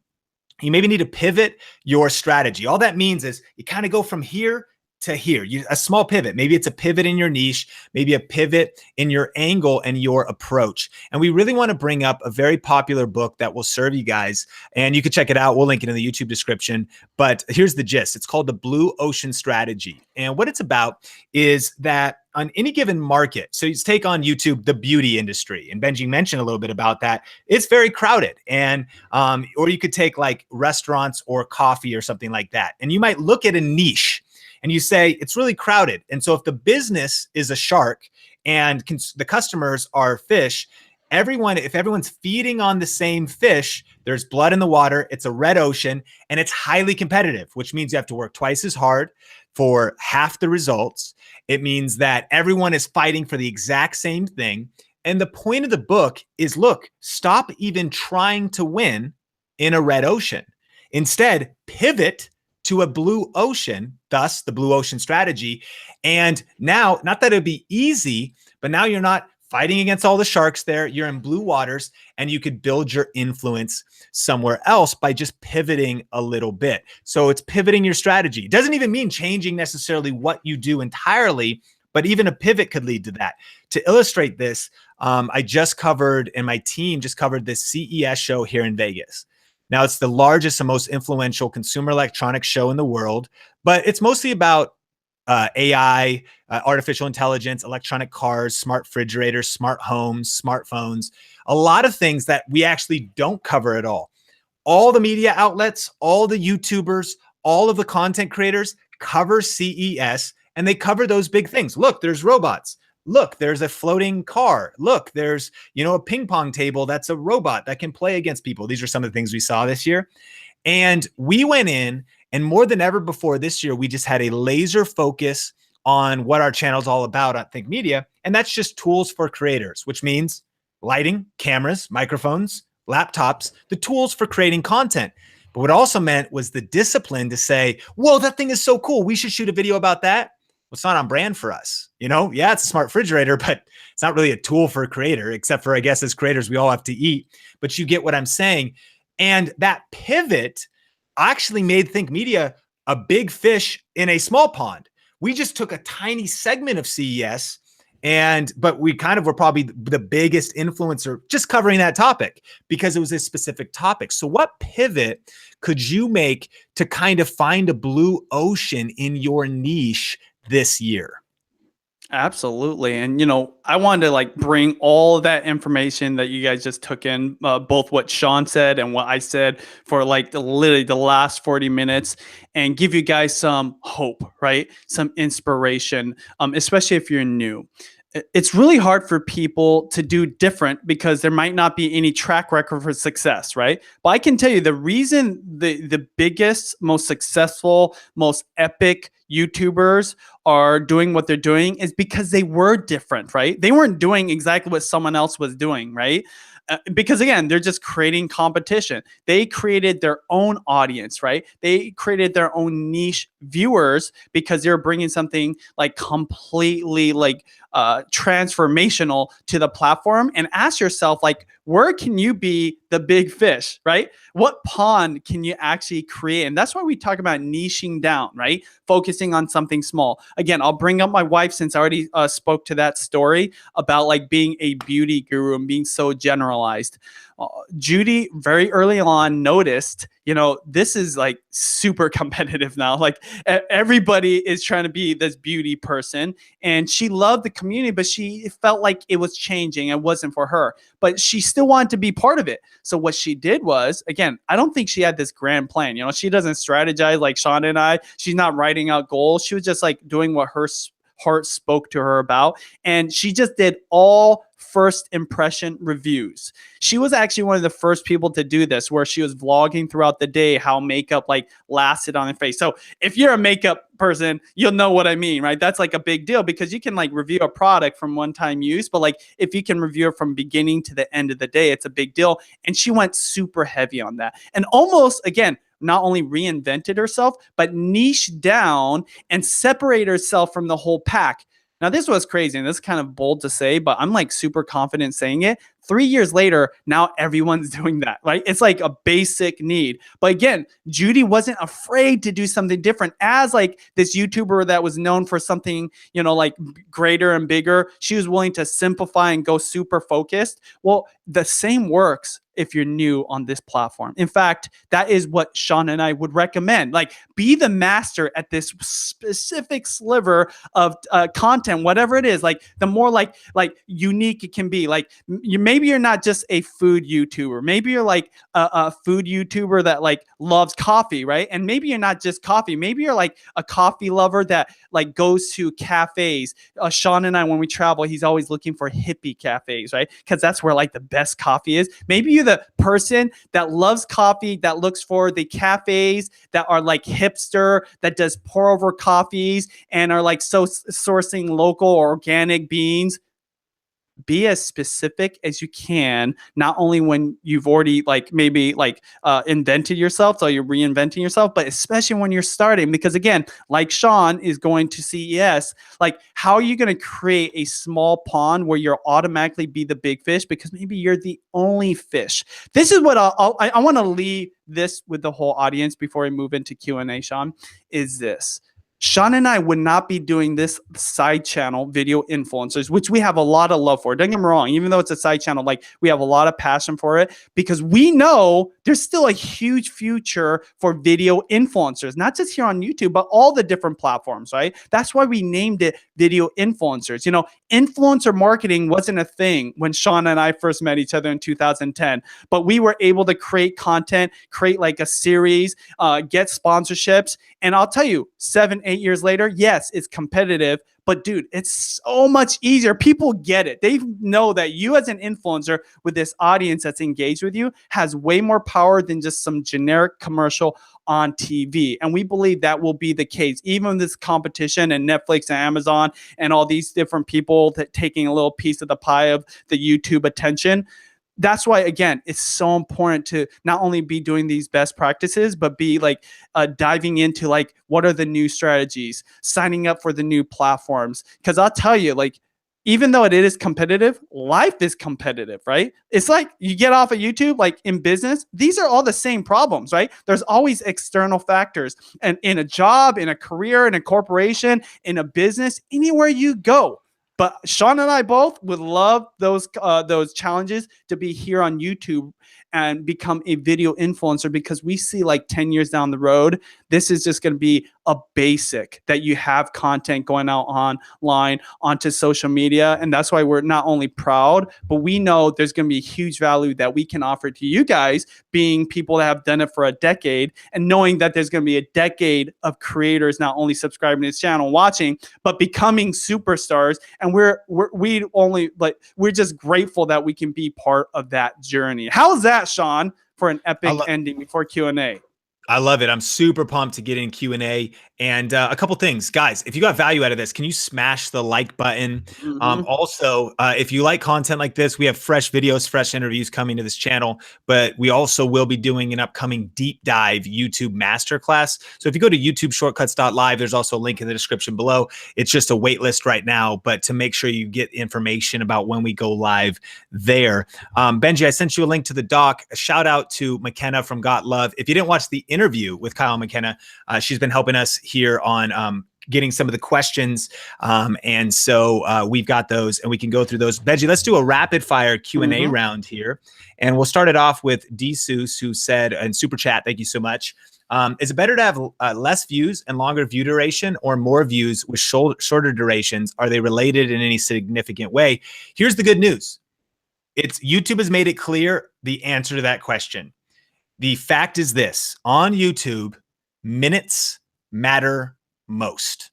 You maybe need to pivot your strategy. All that means is you kind of go from here to here, a small pivot. Maybe it's a pivot in your niche, maybe a pivot in your angle and your approach. And we really want to bring up a very popular book that will serve you guys. And you can check it out. We'll link it in the YouTube description. But here's the gist. It's called The Blue Ocean Strategy. And what it's about is that on any given market, so you take on YouTube, the beauty industry, and Benji mentioned a little bit about that. It's very crowded. And, or you could take like restaurants or coffee or something like that. And you might look at a niche and you say, it's really crowded. And so if the business is a shark and the customers are fish, if everyone's feeding on the same fish, there's blood in the water, it's a red ocean, and it's highly competitive, which means you have to work twice as hard for half the results. It means that everyone is fighting for the exact same thing. And the point of the book is, look, stop even trying to win in a red ocean. Instead, pivot to a blue ocean, thus the blue ocean strategy. And now, not that it'd be easy, but now you're not fighting against all the sharks there. You're in blue waters, and you could build your influence somewhere else by just pivoting a little bit. So it's pivoting your strategy. It doesn't even mean changing necessarily what you do entirely, but even a pivot could lead to that. To illustrate this, I just covered, and my team just covered this CES show here in Vegas. Now, it's the largest and most influential consumer electronics show in the world, but it's mostly about AI, artificial intelligence, electronic cars, smart refrigerators, smart homes, smartphones, a lot of things that we actually don't cover at all. All the media outlets, all the YouTubers, all of the content creators cover CES, and they cover those big things. Look, there's robots. Look, there's a floating car. Look, there's, a ping pong table that's a robot that can play against people. These are some of the things we saw this year. And we went in, and more than ever before this year, we just had a laser focus on what our channel is all about on Think Media. And that's just tools for creators, which means lighting, cameras, microphones, laptops, the tools for creating content. But what also meant was the discipline to say, whoa, that thing is so cool. We should shoot a video about that. Well, it's not on brand for us. Yeah, it's a smart refrigerator, but it's not really a tool for a creator, except for, I guess, as creators, we all have to eat. But you get what I'm saying. And that pivot actually made Think Media a big fish in a small pond. We just took a tiny segment of CES, but we kind of were probably the biggest influencer just covering that topic because it was a specific topic. So what pivot could you make to kind of find a blue ocean in your niche this year? Absolutely. And, I wanted to bring all of that information that you guys just took in, both what Sean said and what I said for literally the last 40 minutes and give you guys some hope, right? Some inspiration, especially if you're new. It's really hard for people to do different because there might not be any track record for success, right? But I can tell you the reason the biggest, most successful, most epic YouTubers are doing what they're doing is because they were different, right? They weren't doing exactly what someone else was doing, right? Because again, they're just creating competition. They created their own audience, right? They created their own niche viewers because they're bringing something completely transformational to the platform. And ask yourself, where can you be the big fish, right? What pond can you actually create? And that's why we talk about niching down, right? Focusing on something small. Again, I'll bring up my wife since I already spoke to that story about being a beauty guru and being so generalized. Judy very early on noticed, this is super competitive now. Everybody is trying to be this beauty person, and she loved the community, but she felt like it was changing. It wasn't for her, but she still wanted to be part of it. So what she did was, again, I don't think she had this grand plan. She doesn't strategize like Sean and I. She's not writing out goals. She was just doing what her heart spoke to her about. And she just did all first impression reviews. She was actually one of the first people to do this, where she was vlogging throughout the day how makeup lasted on her face. So if you're a makeup person, you'll know what I mean, right? That's a big deal because you can review a product from one-time use, but if you can review it from beginning to the end of the day, it's a big deal. And she went super heavy on that and almost, again, not only reinvented herself, but niched down and separated herself from the whole pack. Now, this was crazy, and this is kind of bold to say, but I'm super confident saying it. 3 years later, now everyone's doing that, right? It's like a basic need. But again, Judy wasn't afraid to do something different. As like this YouTuber that was known for something, you know, like greater and bigger, she was willing to simplify and go super focused. Well, the same works if you're new on this platform. In fact, that is what Sean and I would recommend. Like, be the master at this specific sliver of content, whatever it is. Like, the more like unique it can be. Like, maybe you're not just a food YouTuber. Maybe you're like a food YouTuber that like loves coffee, right? And maybe you're not just coffee. Maybe you're like a coffee lover that like goes to cafes. Sean and I, when we travel, he's always looking for hippie cafes, right? Because that's where like the best coffee is. Maybe you're the person that loves coffee, that looks for the cafes that are like hipster, that does pour over coffees and are like so sourcing local or organic beans. Be as specific as you can, not only when you've already like maybe like invented yourself, so you're reinventing yourself, but especially when you're starting, because again, like Sean is going to CES, like how are you going to create a small pond where you'll automatically be the big fish because maybe you're the only fish. This is what I want to leave this with the whole audience before we move into Q&A, Sean, is this. Sean and I would not be doing this side channel, Video Influencers, which we have a lot of love for. Don't get me wrong, even though it's a side channel, like we have a lot of passion for it because we know there's still a huge future for video influencers, not just here on YouTube, but all the different platforms, right? That's why we named it Video Influencers. You know, influencer marketing wasn't a thing when Sean and I first met each other in 2010, but we were able to create content, create like a series, get sponsorships. And I'll tell you, 7-8 years later, yes, it's competitive, but dude, it's so much easier. People get it. They know that you as an influencer with this audience that's engaged with you has way more power than just some generic commercial on TV. And we believe that will be the case. Even this competition and Netflix and Amazon and all these different people that taking a little piece of the pie of the YouTube attention. That's why, again, it's so important to not only be doing these best practices, but be like diving into like, what are the new strategies, signing up for the new platforms. Because I'll tell you, like, even though it is competitive, life is competitive, right? It's like you get off of YouTube, like in business, these are all the same problems, right? There's always external factors. And in a job, in a career, in a corporation, in a business, anywhere you go. But Sean and I both would love those challenges to be here on YouTube and become a video influencer because we see like 10 years down the road, this is just going to be a basic that you have content going out online onto social media. And that's why we're not only proud, but we know there's going to be huge value that we can offer to you guys, being people that have done it for a decade and knowing that there's going to be a decade of creators not only subscribing to this channel, watching, but becoming superstars. And we're just grateful that we can be part of that journey. How's that, Sean, for an epic ending before Q&A? I love it. I'm super pumped to get in Q&A. And a couple things, guys, if you got value out of this, can you smash the like button? Also, if you like content like this, we have fresh videos, fresh interviews coming to this channel, but we also will be doing an upcoming deep dive YouTube masterclass. So if you go to youtubeshortcuts.live, there's also a link in the description below. It's just a wait list right now, but to make sure you get information about when we go live there. Benji, I sent you a link to the doc. A shout out to McKenna from Got Love. If you didn't watch the interview with Kyle McKenna, she's been helping us here on getting some of the questions. And so we've got those and we can go through those. Benji, let's do a rapid fire Q&A round here. And we'll start it off with D Seuss, who said in super chat, thank you so much. Is it better to have less views and longer view duration or more views with shorter durations? Are they related in any significant way? Here's the good news. YouTube has made it clear the answer to that question. The fact is this: on YouTube, minutes matter most.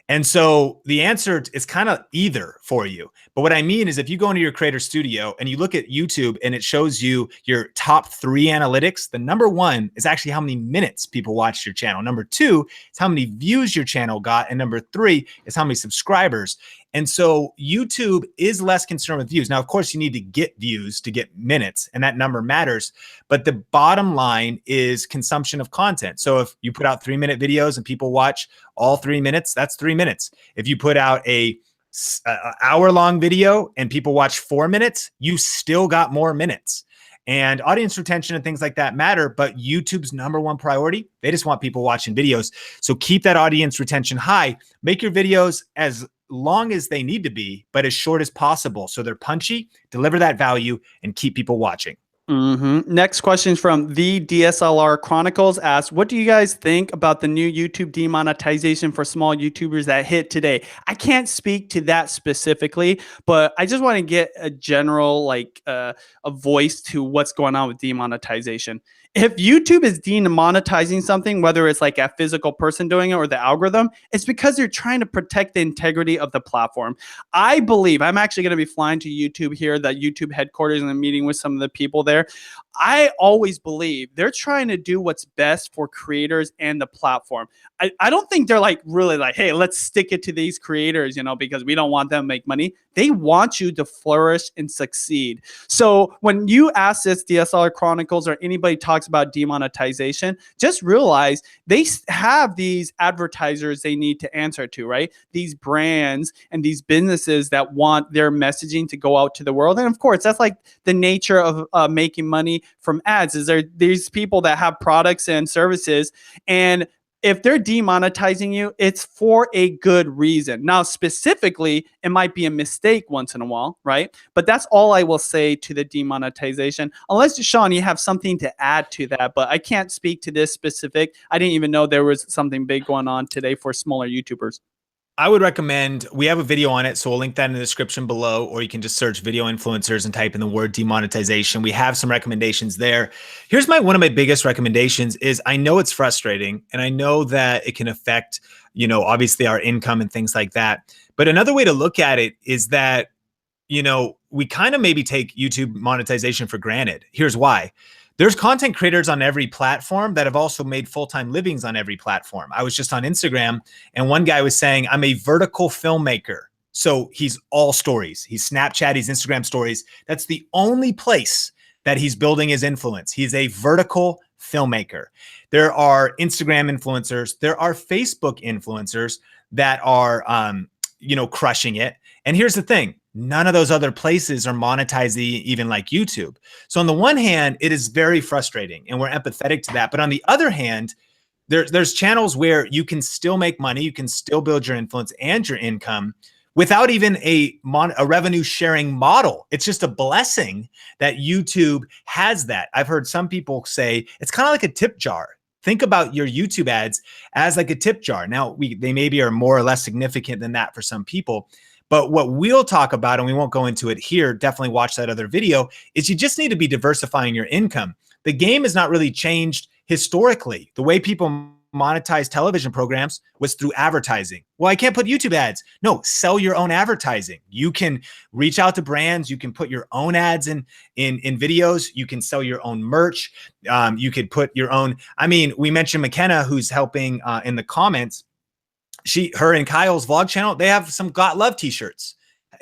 And so the answer is kind of either for you. But what I mean is if you go into your creator studio and you look at YouTube and it shows you your top 3 analytics, the number 1 is actually how many minutes people watched your channel. Number 2 is how many views your channel got. And number 3 is how many subscribers. And so YouTube is less concerned with views. Now, of course, you need to get views to get minutes, and that number matters. But the bottom line is consumption of content. So if you put out 3-minute videos and people watch all 3 minutes, that's 3 minutes. If you put out a hour-long video and people watch 4 minutes, you still got more minutes. And audience retention and things like that matter, but YouTube's #1 priority, they just want people watching videos. So keep that audience retention high. Make your videos as long as they need to be, but as short as possible. So they're punchy, deliver that value, and keep people watching. Next question is from the DSLR Chronicles. Asks, what do you guys think about the new YouTube demonetization for small YouTubers that hit today? I can't speak to that specifically, but I just want to get a general, like a voice to what's going on with demonetization. If YouTube is demonetizing something, whether it's like a physical person doing it or the algorithm, it's because they're trying to protect the integrity of the platform. I believe, I'm actually going to be flying to YouTube here, the YouTube headquarters, and I'm meeting with some of the people there. I always believe they're trying to do what's best for creators and the platform. I don't think they're like really like, hey, let's stick it to these creators, you know, because we don't want them to make money. They want you to flourish and succeed. So when you ask this DSLR Chronicles or anybody talks about demonetization, just realize they have these advertisers they need to answer to, right? These brands and these businesses that want their messaging to go out to the world. And of course, that's like the nature of making money from ads. Is there these people that have products and services, and if they're demonetizing you, it's for a good reason. Now, specifically, it might be a mistake once in a while, right? But that's all I will say to the demonetization. Unless, Sean, you have something to add to that, but I can't speak to this specific. I didn't even know there was something big going on today for smaller YouTubers. I would recommend, we have a video on it, so we'll link that in the description below, or you can just search video influencers and type in the word demonetization. We have some recommendations there. Here's one of my biggest recommendations is, I know it's frustrating and I know that it can affect, you know, obviously our income and things like that. But another way to look at it is that, you know, we kind of maybe take YouTube monetization for granted. Here's why. There's content creators on every platform that have also made full-time livings on every platform. I was just on Instagram and one guy was saying, I'm a vertical filmmaker. So he's all stories. He's Snapchat, he's Instagram stories. That's the only place that he's building his influence. He's a vertical filmmaker. There are Instagram influencers. There are Facebook influencers that are, you know, crushing it. And here's the thing. None of those other places are monetizing even like YouTube. So on the one hand, it is very frustrating and we're empathetic to that. But on the other hand, there's channels where you can still make money. You can still build your influence and your income without even a revenue sharing model. It's just a blessing that YouTube has that. I've heard some people say it's kind of like a tip jar. Think about your YouTube ads as like a tip jar. Now, they maybe are more or less significant than that for some people. But what we'll talk about, and we won't go into it here, definitely watch that other video, is you just need to be diversifying your income. The game has not really changed historically. The way people monetize television programs was through advertising. Well, I can't put YouTube ads. No, sell your own advertising. You can reach out to brands. You can put your own ads in videos. You can sell your own merch. You could put your own, I mean, we mentioned McKenna, who's helping in the comments. Her and Kyle's vlog channel, they have some Got Love t-shirts,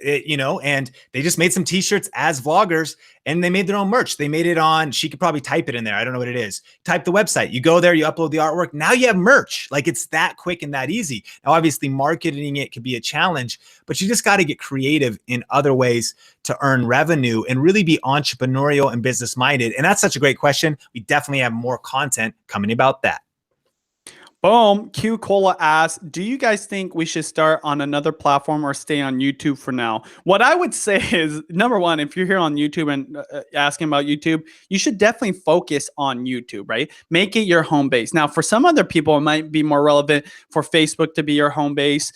you know, and they just made some t-shirts as vloggers and they made their own merch. They made it on, she could probably type it in there. I don't know what it is. Type the website, you go there, you upload the artwork. Now you have merch. Like, it's that quick and that easy. Now, obviously marketing it could be a challenge, but you just got to get creative in other ways to earn revenue and really be entrepreneurial and business minded. And that's such a great question. We definitely have more content coming about that. Boom. Q Cola asks, do you guys think we should start on another platform or stay on YouTube for now? What I would say is, number one, if you're here on YouTube and asking about YouTube, you should definitely focus on YouTube, right? Make it your home base. Now, for some other people, it might be more relevant for Facebook to be your home base,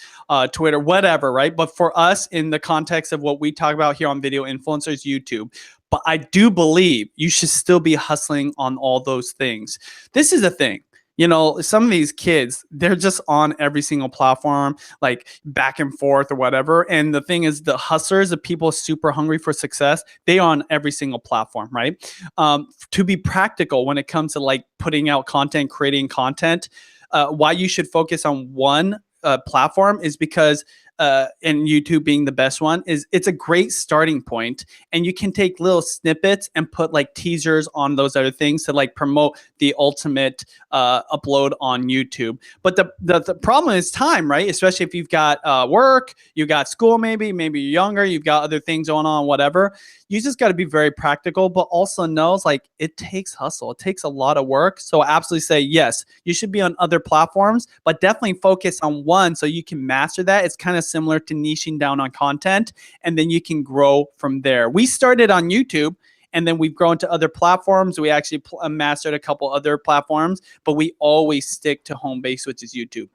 Twitter, whatever, right? But for us, in the context of what we talk about here on Video Influencers, YouTube. But I do believe you should still be hustling on all those things. This is the thing. You know, some of these kids, they're just on every single platform, like back and forth or whatever. And the thing is, the hustlers, the people super hungry for success, they are on every single platform, right? To be practical when it comes to like putting out content, creating content, why you should focus on one platform is because and YouTube being the best one, is it's a great starting point, and you can take little snippets and put like teasers on those other things to like promote the ultimate upload on YouTube. But the problem is time, right? Especially if you've got work, you've got school, maybe you're younger, you've got other things going on, whatever. You just got to be very practical, but also knows like it takes hustle. It takes a lot of work. So absolutely say, yes, you should be on other platforms, but definitely focus on one so you can master that. It's kind of similar to niching down on content, and then you can grow from there. We started on YouTube, and then we've grown to other platforms. We actually mastered a couple other platforms, but we always stick to home base, which is YouTube.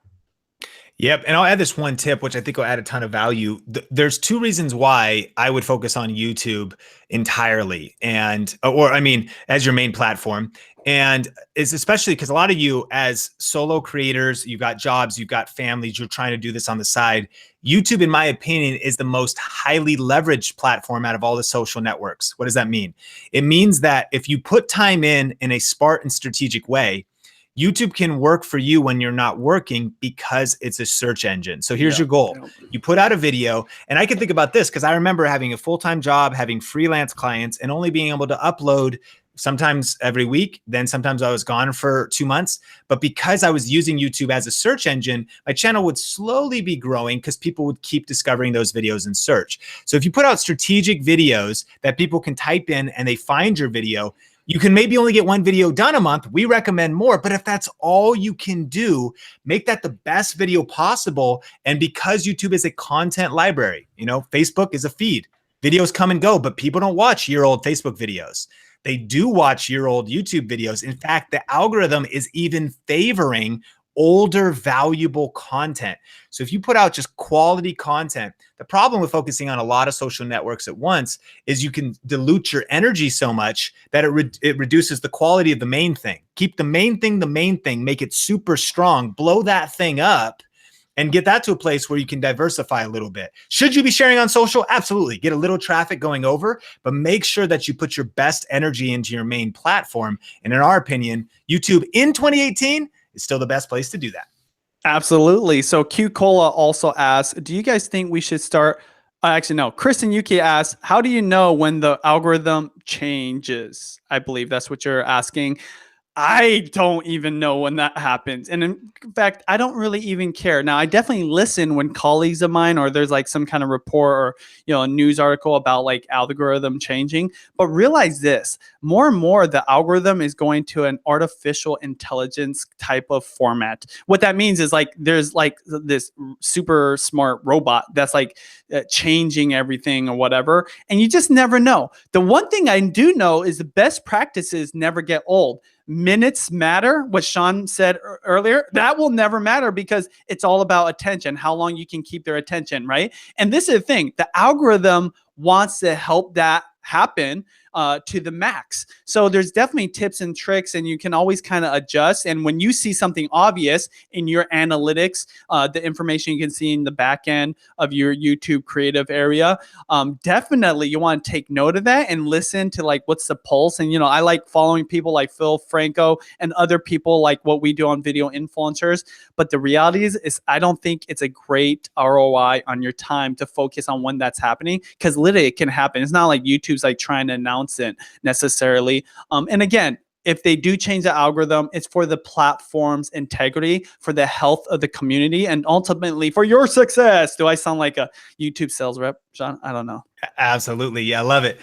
Yep. And I'll add this one tip, which I think will add a ton of value. There's two reasons why I would focus on YouTube entirely, and, or I mean, as your main platform. And it's especially because a lot of you as solo creators, you've got jobs, you've got families, you're trying to do this on the side. YouTube, in my opinion, is the most highly leveraged platform out of all the social networks. What does that mean? It means that if you put time in a smart and strategic way, YouTube can work for you when you're not working because it's a search engine. So here's your goal. You put out a video, and I can think about this because I remember having a full-time job, having freelance clients, and only being able to upload sometimes every week. Then sometimes I was gone for 2 months. But because I was using YouTube as a search engine, my channel would slowly be growing because people would keep discovering those videos in search. So if you put out strategic videos that people can type in and they find your video, you can maybe only get one video done a month. We recommend more, but if that's all you can do, make that the best video possible. And because YouTube is a content library, you know, Facebook is a feed. Videos come and go, but people don't watch year-old Facebook videos. They do watch year-old YouTube videos. In fact, the algorithm is even favoring older, valuable content. So if you put out just quality content, the problem with focusing on a lot of social networks at once is you can dilute your energy so much that it reduces the quality of the main thing. Keep the main thing, make it super strong, blow that thing up, and get that to a place where you can diversify a little bit. Should you be sharing on social? Absolutely. Get a little traffic going over, but make sure that you put your best energy into your main platform. And in our opinion, YouTube in 2018 is still the best place to do that. Absolutely. So Q Cola also asks, do you guys think we should start? Actually, no. Kristen Yuki asks, how do you know when the algorithm changes? I believe that's what you're asking. I don't even know when that happens. And in fact, I don't really even care. Now, I definitely listen when colleagues of mine, or there's like some kind of report or, you know, a news article about like algorithm changing. But realize this, more and more, the algorithm is going to an artificial intelligence type of format. What that means is like, there's like this super smart robot that's like changing everything or whatever. And you just never know. The one thing I do know is the best practices never get old. Minutes matter, what Sean said earlier, that will never matter because it's all about attention, how long you can keep their attention, right? And this is the thing, the algorithm wants to help that happen to the max. So there's definitely tips and tricks, and you can always kind of adjust. And when you see something obvious in your analytics, the information you can see in the back end of your YouTube creative area, definitely you want to take note of that and listen to like what's the pulse. And, you know, I like following people like Phil Franco and other people like what we do on video influencers. But the reality is I don't think it's a great ROI on your time to focus on when that's happening, because literally it can happen. It's not like YouTube's like trying to announce it necessarily. And again, if they do change the algorithm, it's for the platform's integrity, for the health of the community, and ultimately for your success. Do I sound like a YouTube sales rep, Sean? I don't know. Absolutely. Yeah, I love it.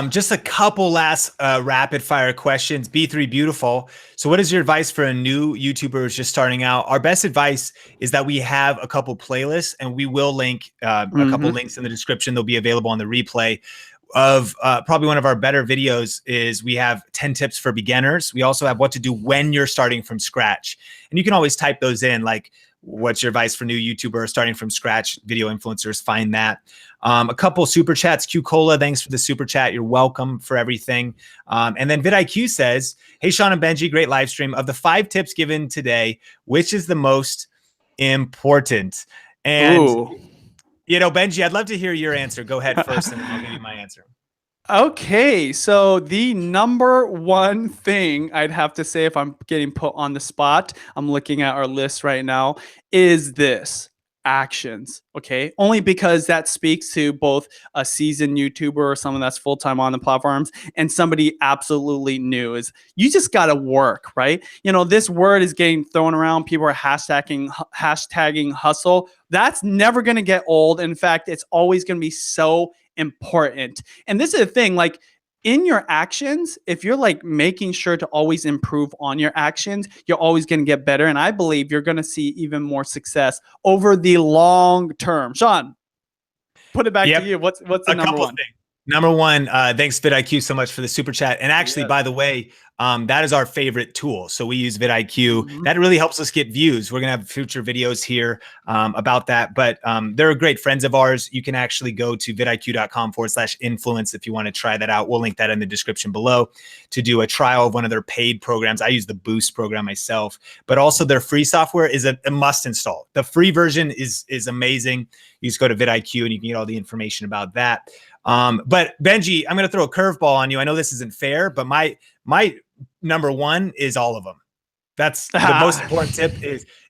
Just a couple last rapid fire questions. B3 Beautiful. So what is your advice for a new YouTuber who's just starting out? Our best advice is that we have a couple playlists, and we will link a couple links in the description. They'll be available on the replay. Of probably one of our better videos is we have 10 tips for beginners. We also have what to do when you're starting from scratch. And you can always type those in, like, what's your advice for new YouTuber starting from scratch, video influencers, find that. A couple super chats. Q Cola, thanks for the super chat. You're welcome for everything. And then vidIQ says, hey, Sean and Benji, great live stream. Of the 5 tips given today, which is the most important? And Ooh. You know, Benji, I'd love to hear your answer. Go ahead first, and then I'll give you my answer. Okay, so the number one thing I'd have to say if I'm getting put on the spot, I'm looking at our list right now, is this. actions. Okay. Only because that speaks to both a seasoned YouTuber or someone that's full time on the platforms and somebody absolutely new. Is you just got to work, right? You know, this word is getting thrown around. People are hashtagging hustle. That's never going to get old. In fact, it's always going to be so important. And this is the thing, like, in your actions, if you're like making sure to always improve on your actions, you're always going to get better. And I believe you're going to see even more success over the long term. Sean, put it back to you. What's the number one? Things. Number one, thanks vidIQ so much for the super chat. And actually, by the way, that is our favorite tool. So we use vidIQ. That really helps us get views. We're going to have future videos here about that. But they're great friends of ours. You can actually go to vidiq.com/influence if you want to try that out. We'll link that in the description below to do a trial of one of their paid programs. I use the Boost program myself, but also their free software is a must install. The free version is amazing. You just go to vidIQ and you can get all the information about that. But Benji, I'm going to throw a curveball on you. I know this isn't fair, but my number one is all of them. That's the most important tip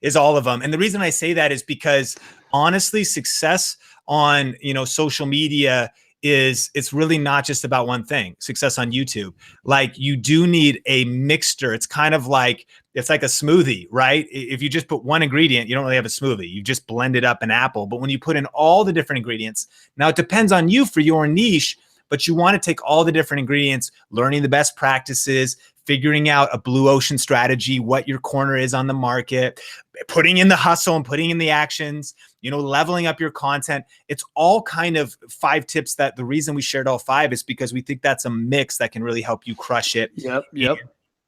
is all of them. And the reason I say that is because honestly, success on, social media it's really not just about one thing. Success on YouTube. Like you do need a mixture. It's kind of like, it's like a smoothie, right? If you just put one ingredient, you don't really have a smoothie. You just blended up an apple. But when you put in all the different ingredients, now it depends on you for your niche, but you want to take all the different ingredients, learning the best practices, figuring out a blue ocean strategy, what your corner is on the market, putting in the hustle and putting in the actions, leveling up your content. It's all kind of 5 tips that the reason we shared all 5 is because we think that's a mix that can really help you crush it. Yep.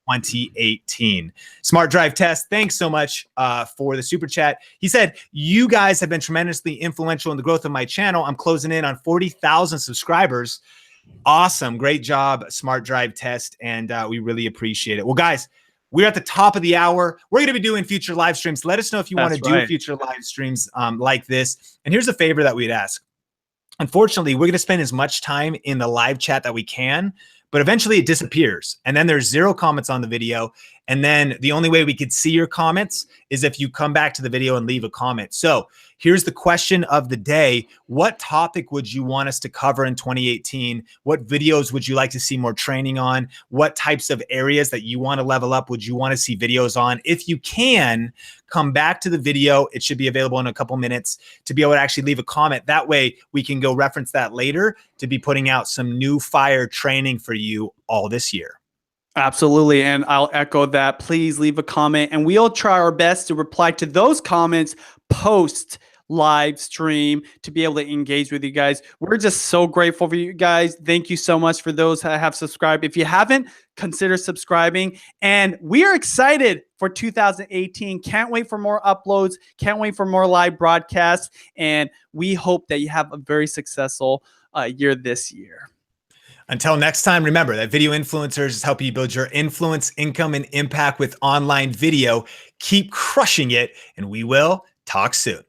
2018. Smart Drive Test, thanks so much for the super chat. He said, you guys have been tremendously influential in the growth of my channel. I'm closing in on 40,000 subscribers. Awesome. Great job, Smart Drive Test. And we really appreciate it. Well, guys, we're at the top of the hour. We're going to be doing future live streams. Let us know if you want to do future live streams like this. And here's a favor that we'd ask. Unfortunately, we're going to spend as much time in the live chat that we can, but eventually it disappears. And then there's 0 comments on the video. And then the only way we could see your comments is if you come back to the video and leave a comment. So here's the question of the day. What topic would you want us to cover in 2018? What videos would you like to see more training on? What types of areas that you want to level up would you want to see videos on? If you can, come back to the video. It should be available in a couple minutes to be able to actually leave a comment. That way we can go reference that later to be putting out some new fire training for you all this year. Absolutely. And I'll echo that. Please leave a comment and we'll try our best to reply to those comments post live stream to be able to engage with you guys. We're just so grateful for you guys. Thank you so much for those that have subscribed. If you haven't, consider subscribing. And we are excited for 2018. Can't wait for more uploads. Can't wait for more live broadcasts. And we hope that you have a very successful year this year. Until next time, remember that video influencers is helping you build your influence, income, and impact with online video. Keep crushing it, and we will talk soon.